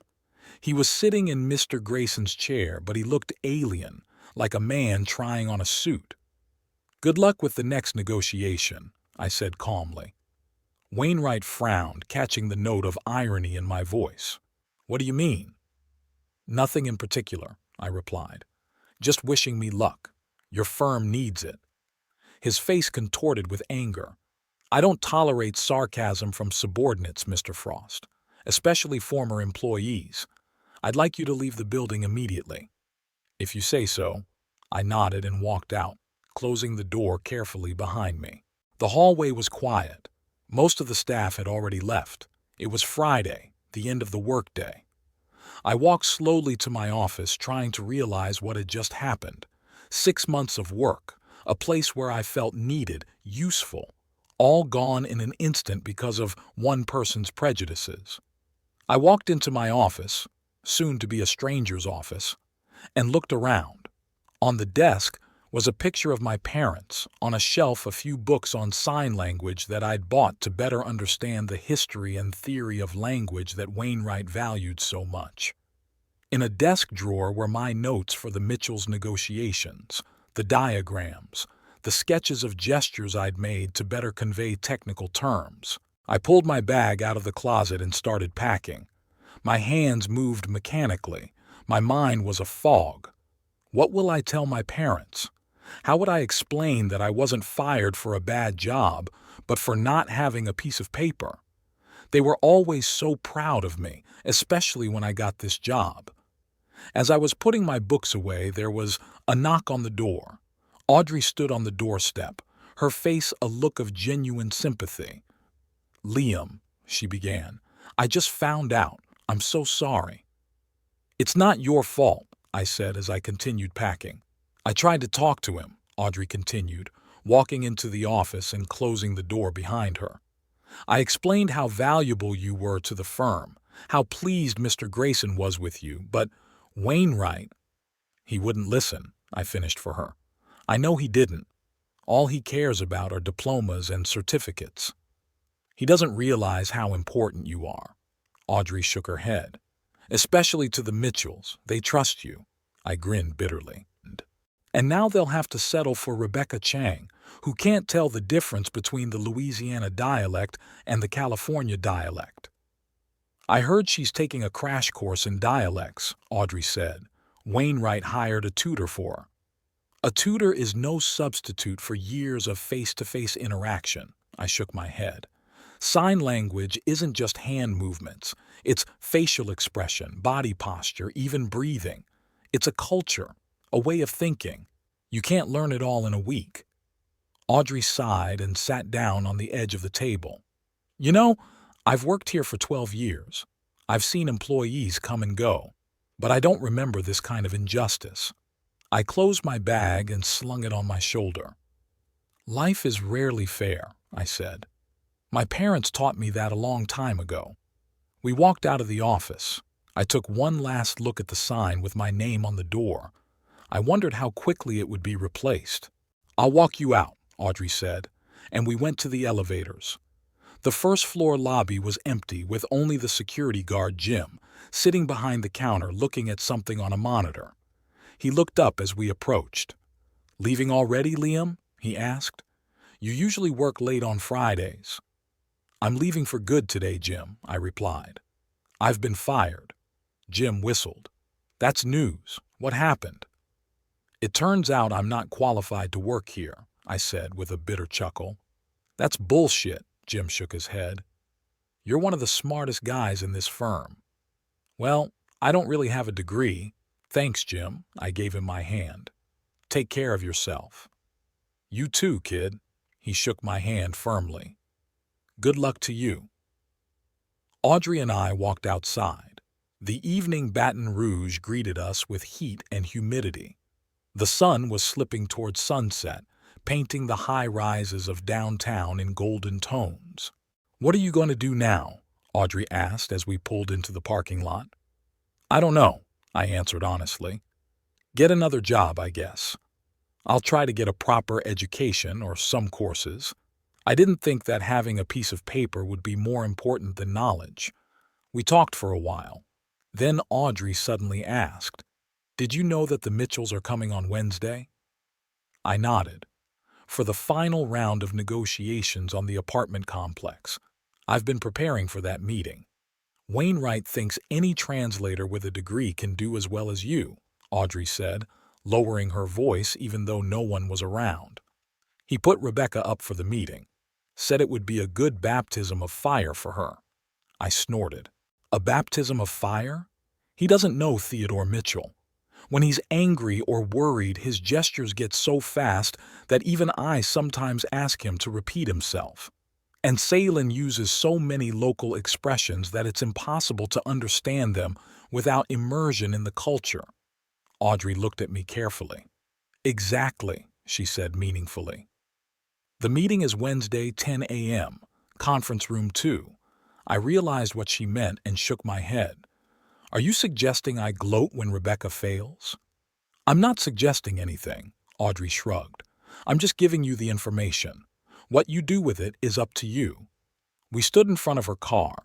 He was sitting in Mr. Grayson's chair, but he looked alien, like a man trying on a suit. "Good luck with the next negotiation," I said calmly. Wainwright frowned, catching the note of irony in my voice. "What do you mean?" "Nothing in particular," I replied. "Just wishing me luck. Your firm needs it." His face contorted with anger. "I don't tolerate sarcasm from subordinates, Mr. Frost, especially former employees. I'd like you to leave the building immediately." "If you say so." I nodded and walked out, closing the door carefully behind me. The hallway was quiet. Most of the staff had already left. It was Friday, the end of the workday. I walked slowly to my office, trying to realize what had just happened. 6 months of work, a place where I felt needed, useful, all gone in an instant because of one person's prejudices. I walked into my office, soon to be a stranger's office, and looked around. On the desk was a picture of my parents, on a shelf a few books on sign language that I'd bought to better understand the history and theory of language that Wainwright valued so much. In a desk drawer were my notes for the Mitchells' negotiations, the diagrams, the sketches of gestures I'd made to better convey technical terms. I pulled my bag out of the closet and started packing. My hands moved mechanically. My mind was a fog. What will I tell my parents? How would I explain that I wasn't fired for a bad job, but for not having a piece of paper? They were always so proud of me, especially when I got this job. As I was putting my books away, there was a knock on the door. Audrey stood on the doorstep, her face a look of genuine sympathy. "Liam," she began, "I just found out. I'm so sorry." "It's not your fault," I said as I continued packing. "I tried to talk to him," Audrey continued, walking into the office and closing the door behind her. "I explained how valuable you were to the firm, how pleased Mr. Grayson was with you, but Wainwright—" "He wouldn't listen," I finished for her. "I know he didn't. All he cares about are diplomas and certificates. He doesn't realize how important you are." Audrey shook her head. "Especially to the Mitchells. They trust you." I grinned bitterly. "And now they'll have to settle for Rebecca Chang, who can't tell the difference between the Louisiana dialect and the California dialect." "I heard she's taking a crash course in dialects," Audrey said. "Wainwright hired a tutor for her." "A tutor is no substitute for years of face-to-face interaction," I shook my head. "Sign language isn't just hand movements. It's facial expression, body posture, even breathing. It's a culture, a way of thinking. You can't learn it all in a week." Audrey sighed and sat down on the edge of the table. "You know, I've worked here for 12 years. I've seen employees come and go, but I don't remember this kind of injustice." I closed my bag and slung it on my shoulder. "Life is rarely fair," I said. "My parents taught me that a long time ago." We walked out of the office. I took one last look at the sign with my name on the door. I wondered how quickly it would be replaced. "I'll walk you out," Audrey said, and we went to the elevators. The first-floor lobby was empty, with only the security guard, Jim, sitting behind the counter looking at something on a monitor. He looked up as we approached. "Leaving already, Liam?" he asked. "You usually work late on Fridays." "I'm leaving for good today, Jim," I replied. "I've been fired." Jim whistled. "That's news. What happened?" "It turns out I'm not qualified to work here," I said with a bitter chuckle. "That's bullshit," Jim shook his head. "You're one of the smartest guys in this firm." "Well, I don't really have a degree." "Thanks, Jim," I gave him my hand. "Take care of yourself." "You too, kid." He shook my hand firmly. "Good luck to you." Audrey and I walked outside. The evening Baton Rouge greeted us with heat and humidity. The sun was slipping towards sunset, painting the high rises of downtown in golden tones. "What are you going to do now?" Audrey asked as we pulled into the parking lot. "I don't know," I answered honestly. "Get another job, I guess. I'll try to get a proper education or some courses." I didn't think that having a piece of paper would be more important than knowledge. We talked for a while. Then Audrey suddenly asked, "Did you know that the Mitchells are coming on Wednesday?" I nodded. "For the final round of negotiations on the apartment complex. I've been preparing for that meeting. Wainwright thinks any translator with a degree can do as well as you," Audrey said, lowering her voice even though no one was around. "He put Rebecca up for the meeting. Said it would be a good baptism of fire for her." I snorted. "A baptism of fire?" He doesn't know Theodore Mitchell. When he's angry or worried, his gestures get so fast that even I sometimes ask him to repeat himself. And Salem uses so many local expressions that it's impossible to understand them without immersion in the culture. Audrey looked at me carefully. "Exactly," she said meaningfully. "The meeting is Wednesday, 10 a.m., conference room 2. I realized what she meant and shook my head. "Are you suggesting I gloat when Rebecca fails?" "I'm not suggesting anything," Audrey shrugged. "I'm just giving you the information. What you do with it is up to you." We stood in front of her car.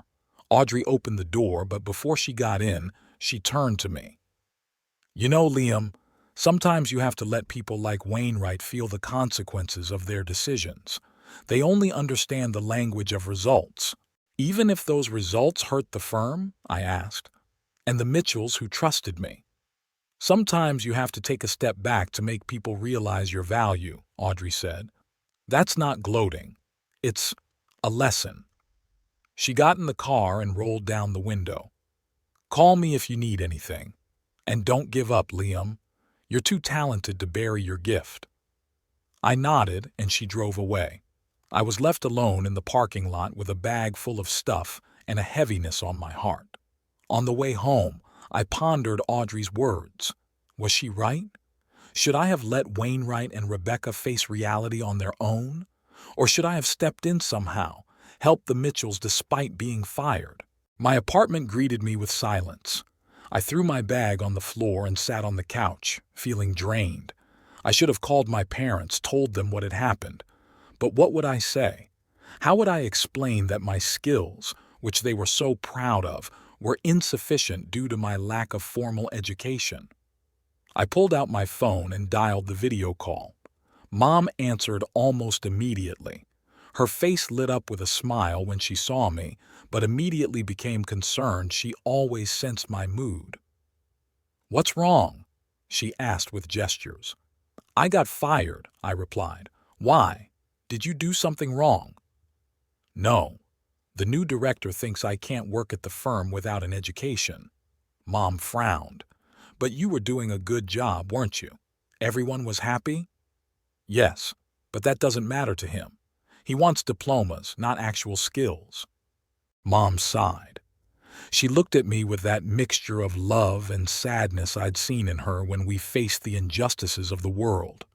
Audrey opened the door, but before she got in, she turned to me. "You know, Liam, sometimes you have to let people like Wainwright feel the consequences of their decisions. They only understand the language of results." "Even if those results hurt the firm?" I asked. "And the Mitchells who trusted me?" "Sometimes you have to take a step back to make people realize your value," Audrey said. "That's not gloating. It's a lesson." She got in the car and rolled down the window. "Call me if you need anything. And don't give up, Liam. You're too talented to bury your gift." I nodded and she drove away. I was left alone in the parking lot with a bag full of stuff and a heaviness on my heart. On the way home, I pondered Audrey's words. Was she right? Should I have let Wainwright and Rebecca face reality on their own? Or should I have stepped in somehow, helped the Mitchells despite being fired? My apartment greeted me with silence. I threw my bag on the floor and sat on the couch, feeling drained. I should have called my parents, told them what had happened. But what would I say? How would I explain that my skills, which they were so proud of, were insufficient due to my lack of formal education? I pulled out my phone and dialed the video call. Mom answered almost immediately. Her face lit up with a smile when she saw me, but immediately became concerned. She always sensed my mood. "What's wrong?" she asked with gestures. "I got fired," I replied. "Why? Did you do something wrong?" "No. The new director thinks I can't work at the firm without an education." Mom frowned. "But you were doing a good job, weren't you? Everyone was happy?" "Yes, but that doesn't matter to him. He wants diplomas, not actual skills." Mom sighed. She looked at me with that mixture of love and sadness I'd seen in her when we faced the injustices of the world.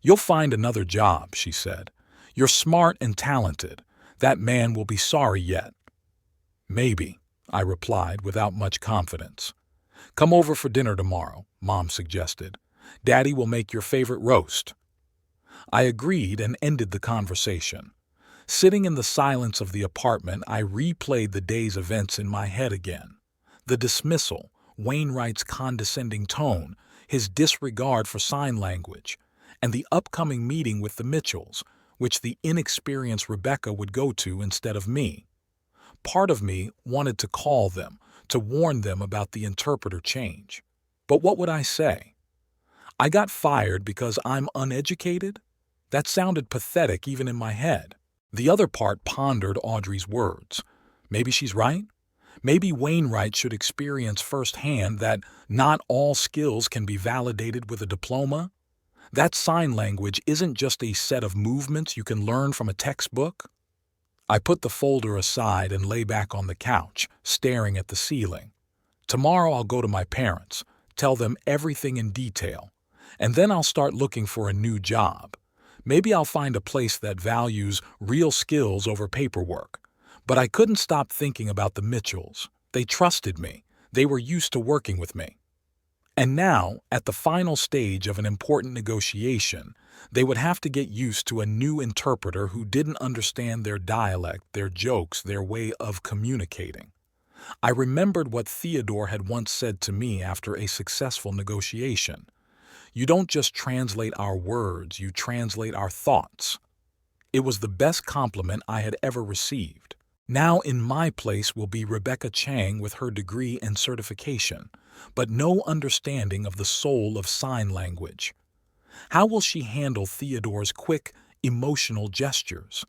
"You'll find another job," she said. "You're smart and talented. That man will be sorry yet." "Maybe," I replied without much confidence. "Come over for dinner tomorrow," Mom suggested. "Daddy will make your favorite roast." I agreed and ended the conversation. Sitting in the silence of the apartment, I replayed the day's events in my head again. The dismissal, Wainwright's condescending tone, his disregard for sign language, and the upcoming meeting with the Mitchells, which the inexperienced Rebecca would go to instead of me. Part of me wanted to call them, to warn them about the interpreter change. But what would I say? I got fired because I'm uneducated? That sounded pathetic even in my head. The other part pondered Audrey's words. Maybe she's right. Maybe Wainwright should experience firsthand that not all skills can be validated with a diploma. That sign language isn't just a set of movements you can learn from a textbook. I put the folder aside and lay back on the couch, staring at the ceiling. Tomorrow I'll go to my parents, tell them everything in detail. And then I'll start looking for a new job. Maybe I'll find a place that values real skills over paperwork. But I couldn't stop thinking about the Mitchells. They trusted me. They were used to working with me. And now, at the final stage of an important negotiation, they would have to get used to a new interpreter who didn't understand their dialect, their jokes, their way of communicating. I remembered what Theodore had once said to me after a successful negotiation. You don't just translate our words, you translate our thoughts. It was the best compliment I had ever received. Now in my place will be Rebecca Chang with her degree and certification, but no understanding of the soul of sign language. How will she handle Theodore's quick, emotional gestures?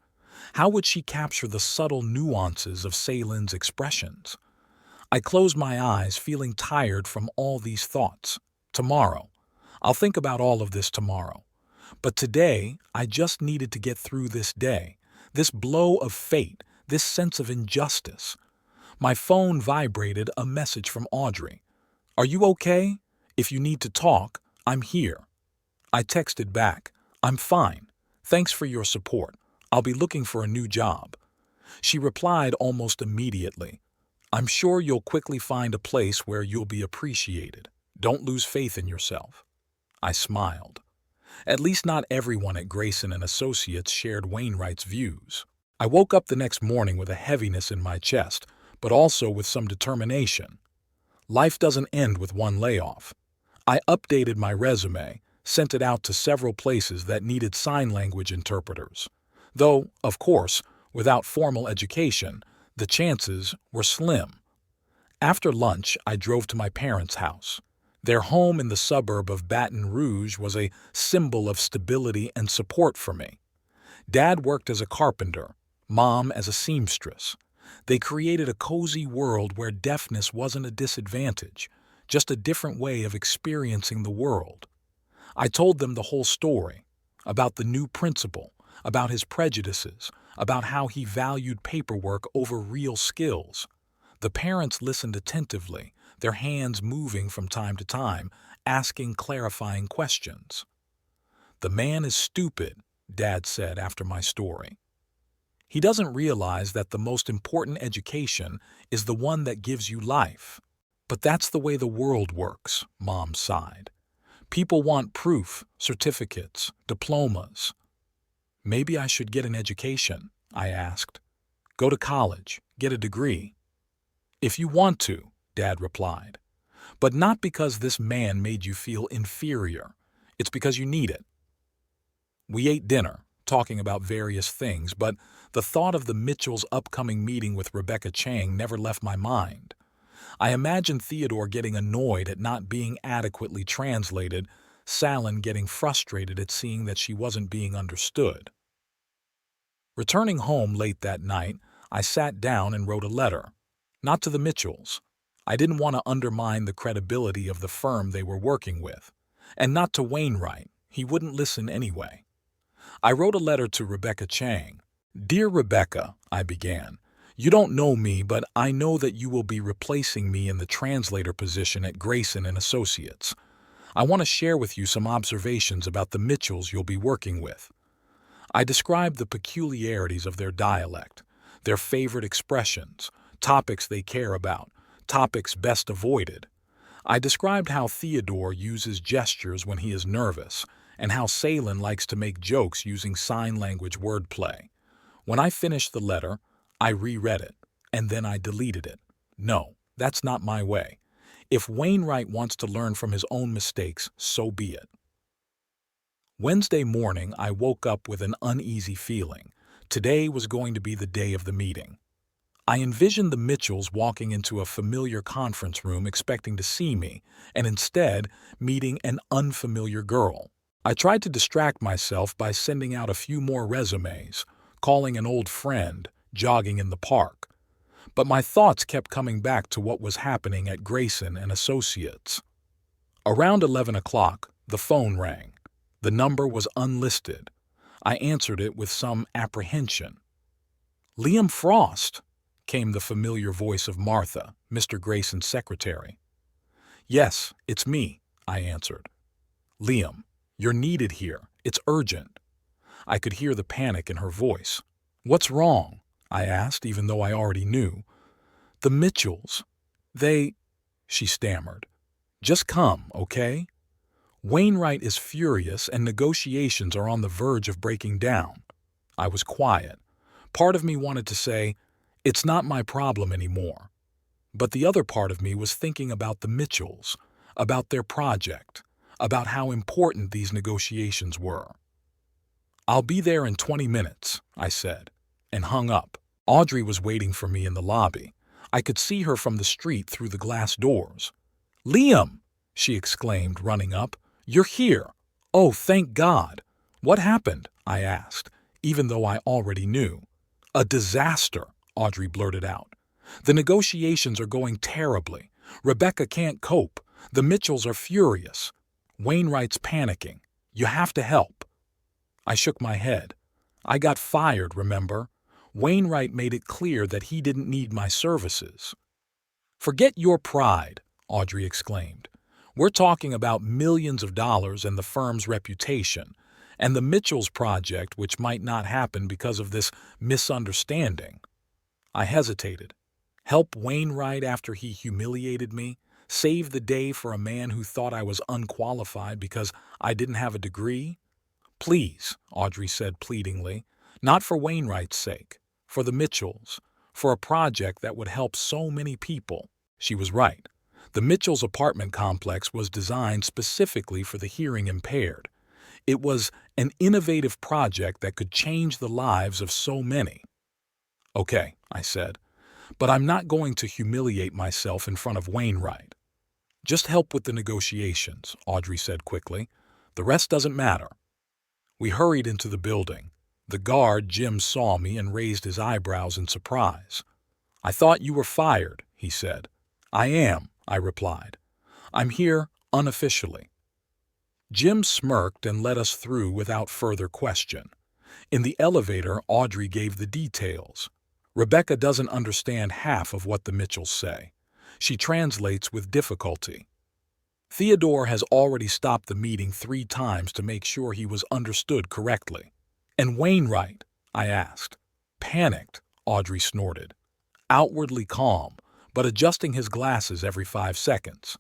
How would she capture the subtle nuances of Saylin's expressions? I closed my eyes, feeling tired from all these thoughts. Tomorrow. I'll think about all of this tomorrow. But today, I just needed to get through this day, this blow of fate, this sense of injustice. My phone vibrated, a message from Audrey. Are you okay? If you need to talk, I'm here. I texted back, I'm fine. Thanks for your support. I'll be looking for a new job. She replied almost immediately. I'm sure you'll quickly find a place where you'll be appreciated. Don't lose faith in yourself. I smiled. At least not everyone at Grayson and Associates shared Wainwright's views. I woke up the next morning with a heaviness in my chest, but also with some determination. Life doesn't end with one layoff. I updated my resume, sent it out to several places that needed sign language interpreters. Though, of course, without formal education, the chances were slim. After lunch, I drove to my parents' house. Their home in the suburb of Baton Rouge was a symbol of stability and support for me. Dad worked as a carpenter, Mom as a seamstress. They created a cozy world where deafness wasn't a disadvantage, just a different way of experiencing the world. I told them the whole story, about the new principal, about his prejudices, about how he valued paperwork over real skills. The parents listened attentively, their hands moving from time to time, asking clarifying questions. The man is stupid, Dad said after my story. He doesn't realize that the most important education is the one that gives you life. But that's the way the world works, Mom sighed. People want proof, certificates, diplomas. Maybe I should get an education, I asked. Go to college, get a degree. If you want to, Dad replied. But not because this man made you feel inferior. It's because you need it. We ate dinner, talking about various things, but the thought of the Mitchells' upcoming meeting with Rebecca Chang never left my mind. I imagined Theodore getting annoyed at not being adequately translated, Saylin getting frustrated at seeing that she wasn't being understood. Returning home late that night, I sat down and wrote a letter. Not to the Mitchells. I didn't want to undermine the credibility of the firm they were working with. And not to Wainwright. He wouldn't listen anyway. I wrote a letter to Rebecca Chang. Dear Rebecca, I began, you don't know me, but I know that you will be replacing me in the translator position at Grayson and Associates. I want to share with you some observations about the Mitchells you'll be working with. I described the peculiarities of their dialect, their favorite expressions, topics they care about, topics best avoided. I described how Theodore uses gestures when he is nervous, and how Saylin likes to make jokes using sign language wordplay. When I finished the letter, I reread it, and then I deleted it. No, that's not my way. If Wainwright wants to learn from his own mistakes, so be it. Wednesday morning, I woke up with an uneasy feeling. Today was going to be the day of the meeting. I envisioned the Mitchells walking into a familiar conference room expecting to see me, and instead meeting an unfamiliar girl. I tried to distract myself by sending out a few more resumes, calling an old friend, jogging in the park. But my thoughts kept coming back to what was happening at Grayson and Associates. Around 11 o'clock, the phone rang. The number was unlisted. I answered it with some apprehension. Liam Frost, came the familiar voice of Martha, Mr. Grayson's secretary. Yes, it's me, I answered. "Liam, you're needed here. It's urgent." I could hear the panic in her voice. "What's wrong?" I asked, even though I already knew. "The Mitchells. They—" she stammered. "Just come, okay? Wainwright is furious and negotiations are on the verge of breaking down." I was quiet. Part of me wanted to say, "It's not my problem anymore." But the other part of me was thinking about the Mitchells, about their project, about how important these negotiations were. "I'll be there in 20 minutes, I said, and hung up. Audrey was waiting for me in the lobby. I could see her from the street through the glass doors. "Liam!" she exclaimed, running up. "You're here! Oh, thank God!" "What happened?" I asked, even though I already knew. "A disaster," Audrey blurted out. "The negotiations are going terribly. Rebecca can't cope. The Mitchells are furious. Wainwright's panicking. You have to help." I shook my head. "I got fired, remember? Wainwright made it clear that he didn't need my services." "Forget your pride," Audrey exclaimed. "We're talking about millions of dollars and the firm's reputation, and the Mitchells project, which might not happen because of this misunderstanding." I hesitated. Help Wainwright after he humiliated me? Save the day for a man who thought I was unqualified because I didn't have a degree? "Please," Audrey said pleadingly, "not for Wainwright's sake, for the Mitchells, for a project that would help so many people." She was right. The Mitchells' apartment complex was designed specifically for the hearing impaired. It was an innovative project that could change the lives of so many. "Okay," I said, "but I'm not going to humiliate myself in front of Wainwright." "Just help with the negotiations," Audrey said quickly. "The rest doesn't matter." We hurried into the building. The guard, Jim, saw me and raised his eyebrows in surprise. "I thought you were fired," he said. "I am," I replied. "I'm here unofficially." Jim smirked and let us through without further question. In the elevator, Audrey gave the details. "Rebecca doesn't understand half of what the Mitchells say. She translates with difficulty. Theodore has already stopped the meeting 3 times to make sure he was understood correctly." "And Wainwright?" I asked. "Panicked," Audrey snorted. "Outwardly calm, but adjusting his glasses every 5 seconds.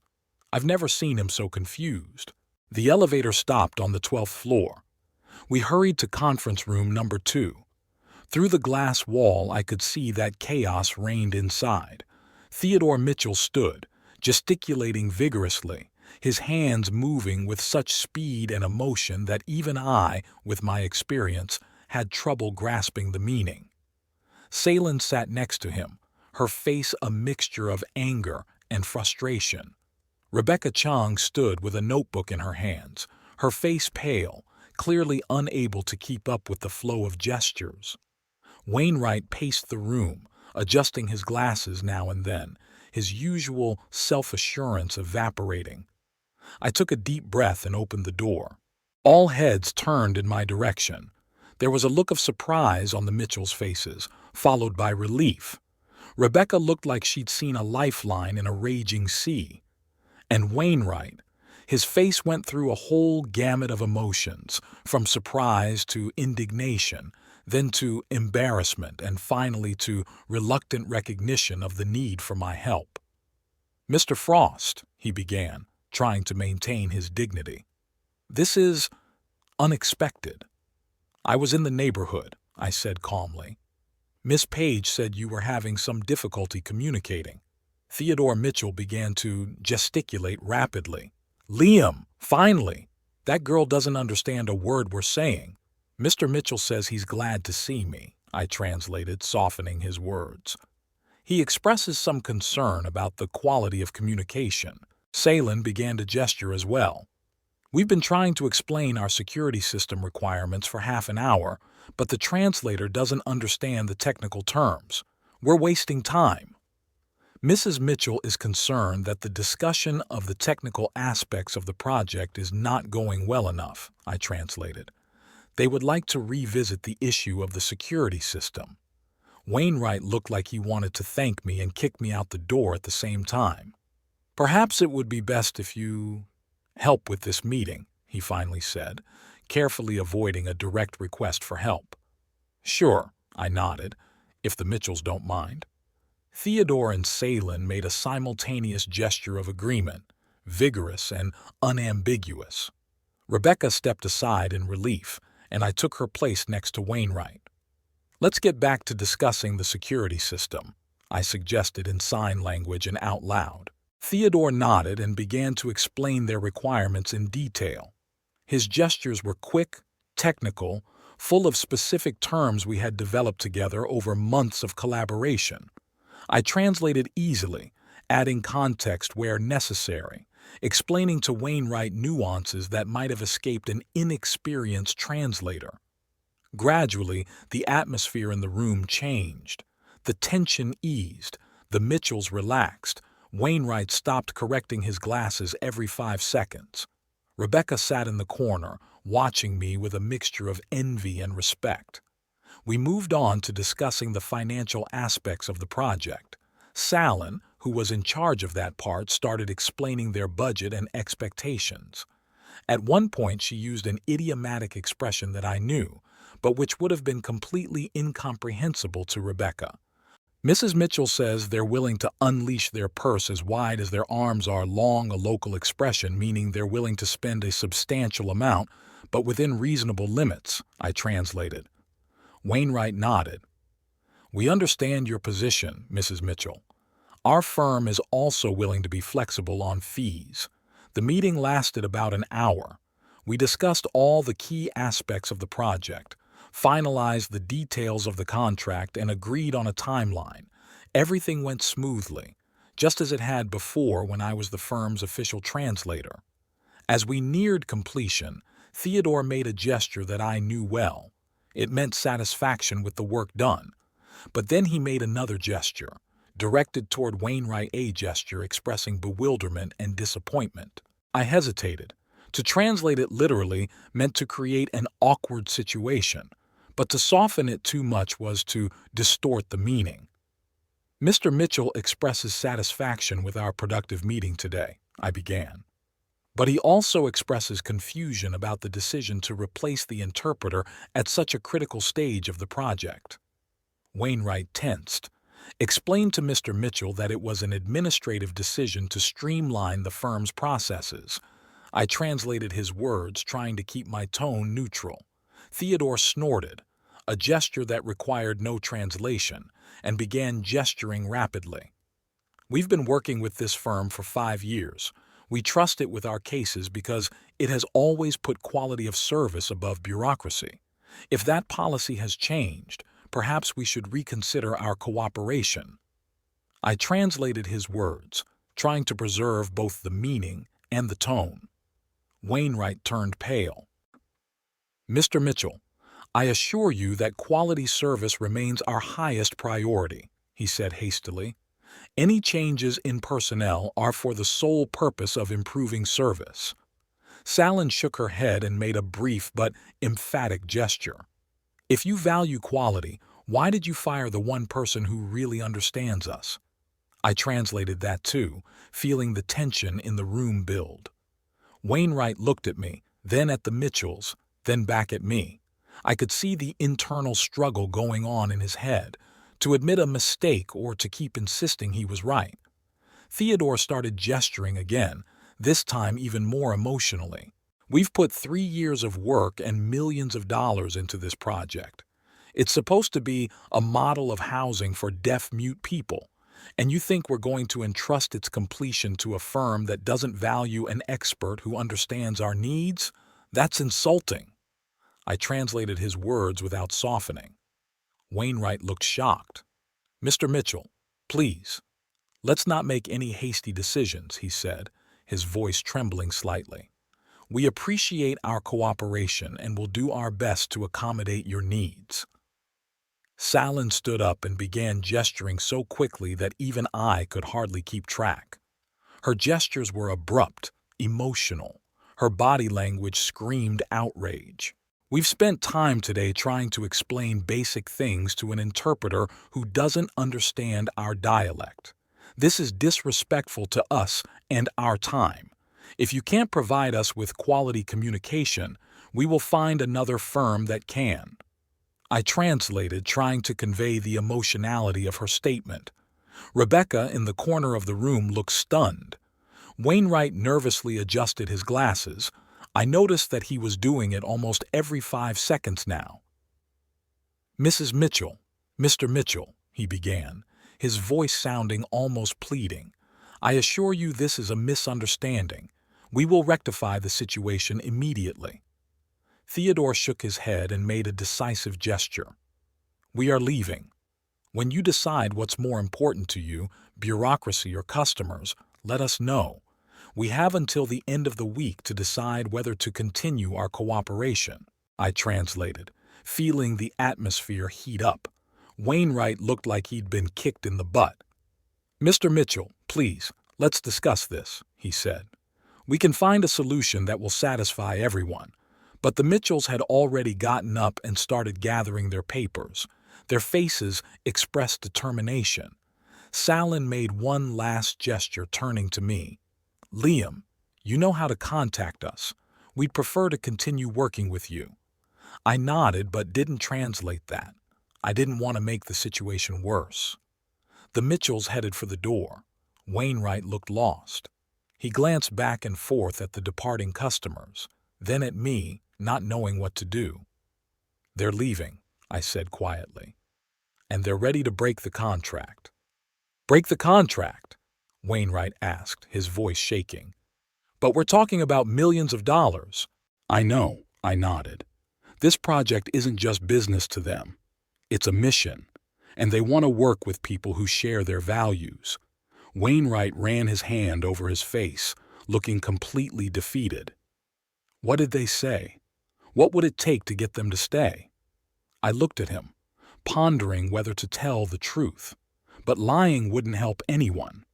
I've never seen him so confused." The elevator stopped on the 12th floor. We hurried to conference room number 2. Through the glass wall I could see that chaos reigned inside. Theodore Mitchell stood, gesticulating vigorously, his hands moving with such speed and emotion that even I, with my experience, had trouble grasping the meaning. Salen sat next to him, her face a mixture of anger and frustration. Rebecca Chang stood with a notebook in her hands, her face pale, clearly unable to keep up with the flow of gestures. Wainwright paced the room, adjusting his glasses now and then, his usual self-assurance evaporating. I took a deep breath and opened the door. All heads turned in my direction. There was a look of surprise on the Mitchells' faces, followed by relief. Rebecca looked like she'd seen a lifeline in a raging sea. And Wainwright, his face went through a whole gamut of emotions, from surprise to indignation, then to embarrassment, and finally to reluctant recognition of the need for my help. "Mr. Frost," he began, trying to maintain his dignity. "This is unexpected." "I was in the neighborhood," I said calmly. "Miss Page said you were having some difficulty communicating." Theodore Mitchell began to gesticulate rapidly. "Liam, finally! That girl doesn't understand a word we're saying." "Mr. Mitchell says he's glad to see me," I translated, softening his words. "He expresses some concern about the quality of communication." Salen began to gesture as well. "We've been trying to explain our security system requirements for half an hour, but the translator doesn't understand the technical terms. We're wasting time." "Mrs. Mitchell is concerned that the discussion of the technical aspects of the project is not going well enough," I translated. "They would like to revisit the issue of the security system." Wainwright looked like he wanted to thank me and kick me out the door at the same time. "Perhaps it would be best if you help with this meeting," he finally said, carefully avoiding a direct request for help. Sure, I nodded, if the Mitchells don't mind. Theodore and Salen made a simultaneous gesture of agreement, vigorous and unambiguous. Rebecca stepped aside in relief, and I took her place next to Wainwright. Let's get back to discussing the security system, I suggested in sign language and out loud. Theodore nodded and began to explain their requirements in detail. His gestures were quick, technical, full of specific terms we had developed together over months of collaboration. I translated easily, adding context where necessary, explaining to Wainwright nuances that might have escaped an inexperienced translator. Gradually, the atmosphere in the room changed. The tension eased, the Mitchells relaxed, Wainwright stopped correcting his glasses every 5 seconds. Rebecca sat in the corner, watching me with a mixture of envy and respect. We moved on to discussing the financial aspects of the project. Salen, who was in charge of that part, started explaining their budget and expectations. At one point, she used an idiomatic expression that I knew, but which would have been completely incomprehensible to Rebecca. Mrs. Mitchell says they're willing to unleash their purse as wide as their arms are long, a local expression meaning they're willing to spend a substantial amount, but within reasonable limits, I translated. Wainwright nodded. We understand your position, Mrs. Mitchell. Our firm is also willing to be flexible on fees. The meeting lasted about an hour. We discussed all the key aspects of the project, finalized the details of the contract, and agreed on a timeline. Everything went smoothly, just as it had before when I was the firm's official translator. As we neared completion, Theodore made a gesture that I knew well. It meant satisfaction with the work done. But then he made another gesture, directed toward Wainwright, a gesture expressing bewilderment and disappointment. I hesitated. To translate it literally meant to create an awkward situation, but to soften it too much was to distort the meaning. Mr. Mitchell expresses satisfaction with our productive meeting today, I began. But he also expresses confusion about the decision to replace the interpreter at such a critical stage of the project. Wainwright tensed, explained to Mr. Mitchell that it was an administrative decision to streamline the firm's processes. I translated his words, trying to keep my tone neutral. Theodore snorted, a gesture that required no translation, and began gesturing rapidly. We've been working with this firm for 5 years. We trust it with our cases because it has always put quality of service above bureaucracy. If that policy has changed, perhaps we should reconsider our cooperation. I translated his words, trying to preserve both the meaning and the tone. Wainwright turned pale. Mr. Mitchell, I assure you that quality service remains our highest priority, he said hastily. Any changes in personnel are for the sole purpose of improving service. Salen shook her head and made a brief but emphatic gesture. If you value quality, why did you fire the one person who really understands us? I translated that too, feeling the tension in the room build. Wainwright looked at me, then at the Mitchells, then back at me. I could see the internal struggle going on in his head, to admit a mistake or to keep insisting he was right. Theodore started gesturing again, this time even more emotionally. We've put 3 years of work and millions of dollars into this project. It's supposed to be a model of housing for deaf-mute people, and you think we're going to entrust its completion to a firm that doesn't value an expert who understands our needs? That's insulting. I translated his words without softening. Wainwright looked shocked. Mr. Mitchell, please, let's not make any hasty decisions, he said, his voice trembling slightly. We appreciate our cooperation and will do our best to accommodate your needs. Salen stood up and began gesturing so quickly that even I could hardly keep track. Her gestures were abrupt, emotional. Her body language screamed outrage. We've spent time today trying to explain basic things to an interpreter who doesn't understand our dialect. This is disrespectful to us and our time. If you can't provide us with quality communication, we will find another firm that can. I translated, trying to convey the emotionality of her statement. Rebecca, in the corner of the room, looked stunned. Wainwright nervously adjusted his glasses. I noticed that he was doing it almost every 5 seconds now. "Mrs. Mitchell, Mr. Mitchell," he began, his voice sounding almost pleading. "I assure you this is a misunderstanding. We will rectify the situation immediately." Theodore shook his head and made a decisive gesture. "We are leaving. When you decide what's more important to you, bureaucracy or customers, let us know. We have until the end of the week to decide whether to continue our cooperation." I translated, feeling the atmosphere heat up. Wainwright looked like he'd been kicked in the butt. "Mr. Mitchell, please, let's discuss this," he said. "We can find a solution that will satisfy everyone." But the Mitchells had already gotten up and started gathering their papers. Their faces expressed determination. Salen made one last gesture, turning to me. "Liam, you know how to contact us. We'd prefer to continue working with you." I nodded but didn't translate that. I didn't want to make the situation worse. The Mitchells headed for the door. Wainwright looked lost. He glanced back and forth at the departing customers, then at me, not knowing what to do. "They're leaving," I said quietly. "And they're ready to break the contract." "Break the contract?" Wainwright asked, his voice shaking. "But we're talking about millions of dollars." "I know," I nodded. "This project isn't just business to them. It's a mission, and they want to work with people who share their values." Wainwright ran his hand over his face, looking completely defeated. "What did they say? What would it take to get them to stay?" I looked at him, pondering whether to tell the truth. But lying wouldn't help anyone.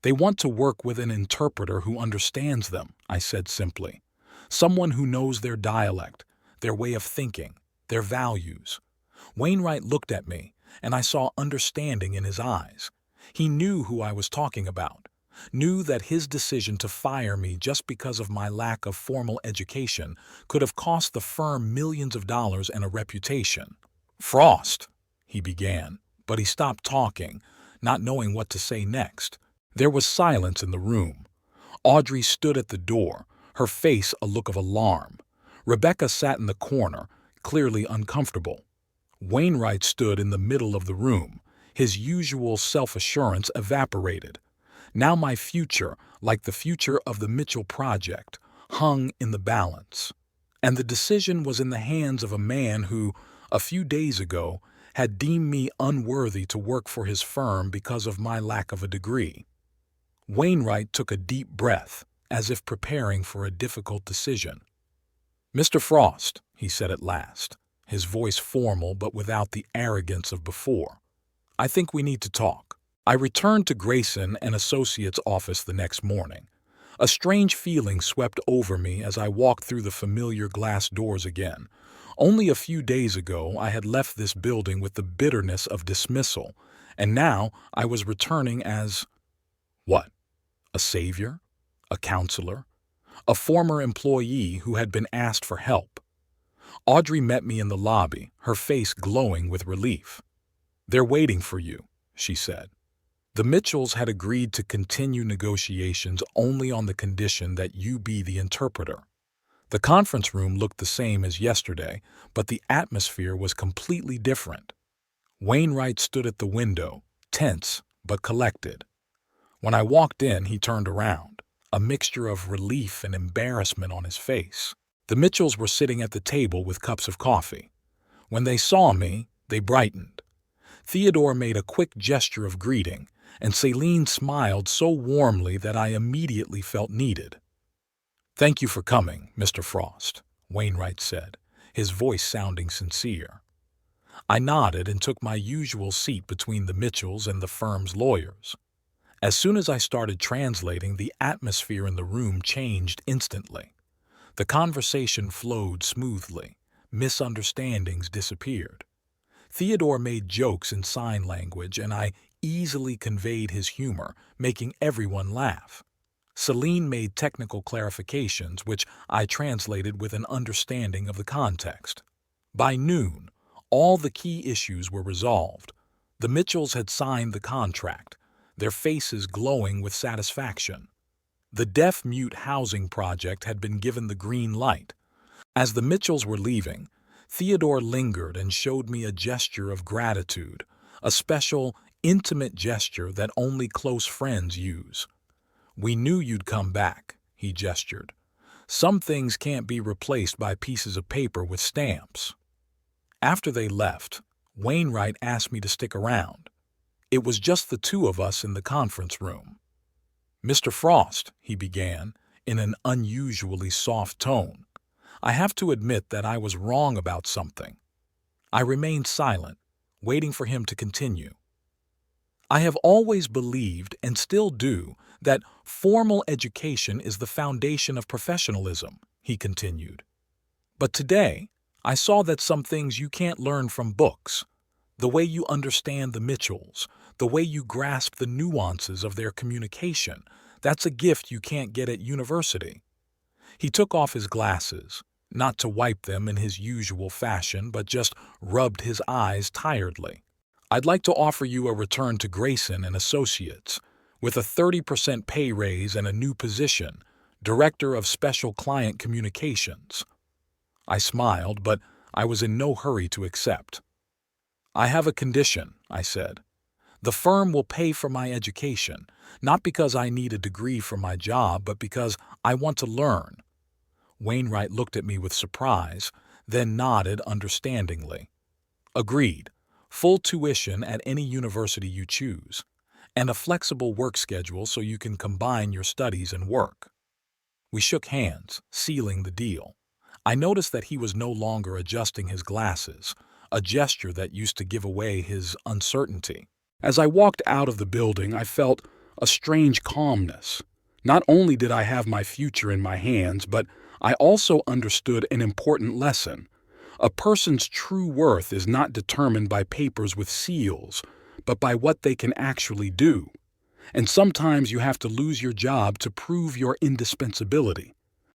"They want to work with an interpreter who understands them," I said simply. "Someone who knows their dialect, their way of thinking, their values." Wainwright looked at me, and I saw understanding in his eyes. He knew who I was talking about, knew that his decision to fire me just because of my lack of formal education could have cost the firm millions of dollars and a reputation. "Frost," he began, but he stopped talking, not knowing what to say next. There was silence in the room. Audrey stood at the door, her face a look of alarm. Rebecca sat in the corner, clearly uncomfortable. Wainwright stood in the middle of the room. His usual self-assurance evaporated. Now my future, like the future of the Mitchell project, hung in the balance. And the decision was in the hands of a man who, a few days ago, had deemed me unworthy to work for his firm because of my lack of a degree. Wainwright took a deep breath, as if preparing for a difficult decision. "Mr. Frost," he said at last, his voice formal but without the arrogance of before, "I think we need to talk." I returned to Grayson and Associates' office the next morning. A strange feeling swept over me as I walked through the familiar glass doors again. Only a few days ago I had left this building with the bitterness of dismissal, and now I was returning as... what? A savior? A counselor? A former employee who had been asked for help? Audrey met me in the lobby, her face glowing with relief. "They're waiting for you," she said. The Mitchells had agreed to continue negotiations only on the condition that you be the interpreter. The conference room looked the same as yesterday, but the atmosphere was completely different. Wainwright stood at the window, tense but collected. When I walked in, he turned around, a mixture of relief and embarrassment on his face. The Mitchells were sitting at the table with cups of coffee. When they saw me, they brightened. Theodore made a quick gesture of greeting, and Celine smiled so warmly that I immediately felt needed. "Thank you for coming, Mr. Frost," Wainwright said, his voice sounding sincere. I nodded and took my usual seat between the Mitchells and the firm's lawyers. As soon as I started translating, the atmosphere in the room changed instantly. The conversation flowed smoothly. Misunderstandings disappeared. Theodore made jokes in sign language, and I easily conveyed his humor, making everyone laugh. Celine made technical clarifications, which I translated with an understanding of the context. By noon, all the key issues were resolved. The Mitchells had signed the contract, their faces glowing with satisfaction. The deaf-mute housing project had been given the green light. As the Mitchells were leaving, Theodore lingered and showed me a gesture of gratitude, a special, intimate gesture that only close friends use. "We knew you'd come back," he gestured. "Some things can't be replaced by pieces of paper with stamps." After they left, Wainwright asked me to stick around. It was just the two of us in the conference room. "Mr. Frost," he began, in an unusually soft tone, "I have to admit that I was wrong about something." I remained silent, waiting for him to continue. "I have always believed, and still do, that formal education is the foundation of professionalism," he continued. "But today, I saw that some things you can't learn from books. The way you understand the Mitchells, the way you grasp the nuances of their communication, that's a gift you can't get at university." He took off his glasses, not to wipe them in his usual fashion, but just rubbed his eyes tiredly. "I'd like to offer you a return to Grayson and Associates, with a 30% pay raise and a new position, Director of Special Client Communications." I smiled, but I was in no hurry to accept. "I have a condition," I said. "The firm will pay for my education, not because I need a degree for my job, but because I want to learn." Wainwright looked at me with surprise, then nodded understandingly. "Agreed. Full tuition at any university you choose, and a flexible work schedule so you can combine your studies and work." We shook hands, sealing the deal. I noticed that he was no longer adjusting his glasses, a gesture that used to give away his uncertainty. As I walked out of the building, I felt a strange calmness. Not only did I have my future in my hands, but I also understood an important lesson. A person's true worth is not determined by papers with seals, but by what they can actually do. And sometimes you have to lose your job to prove your indispensability.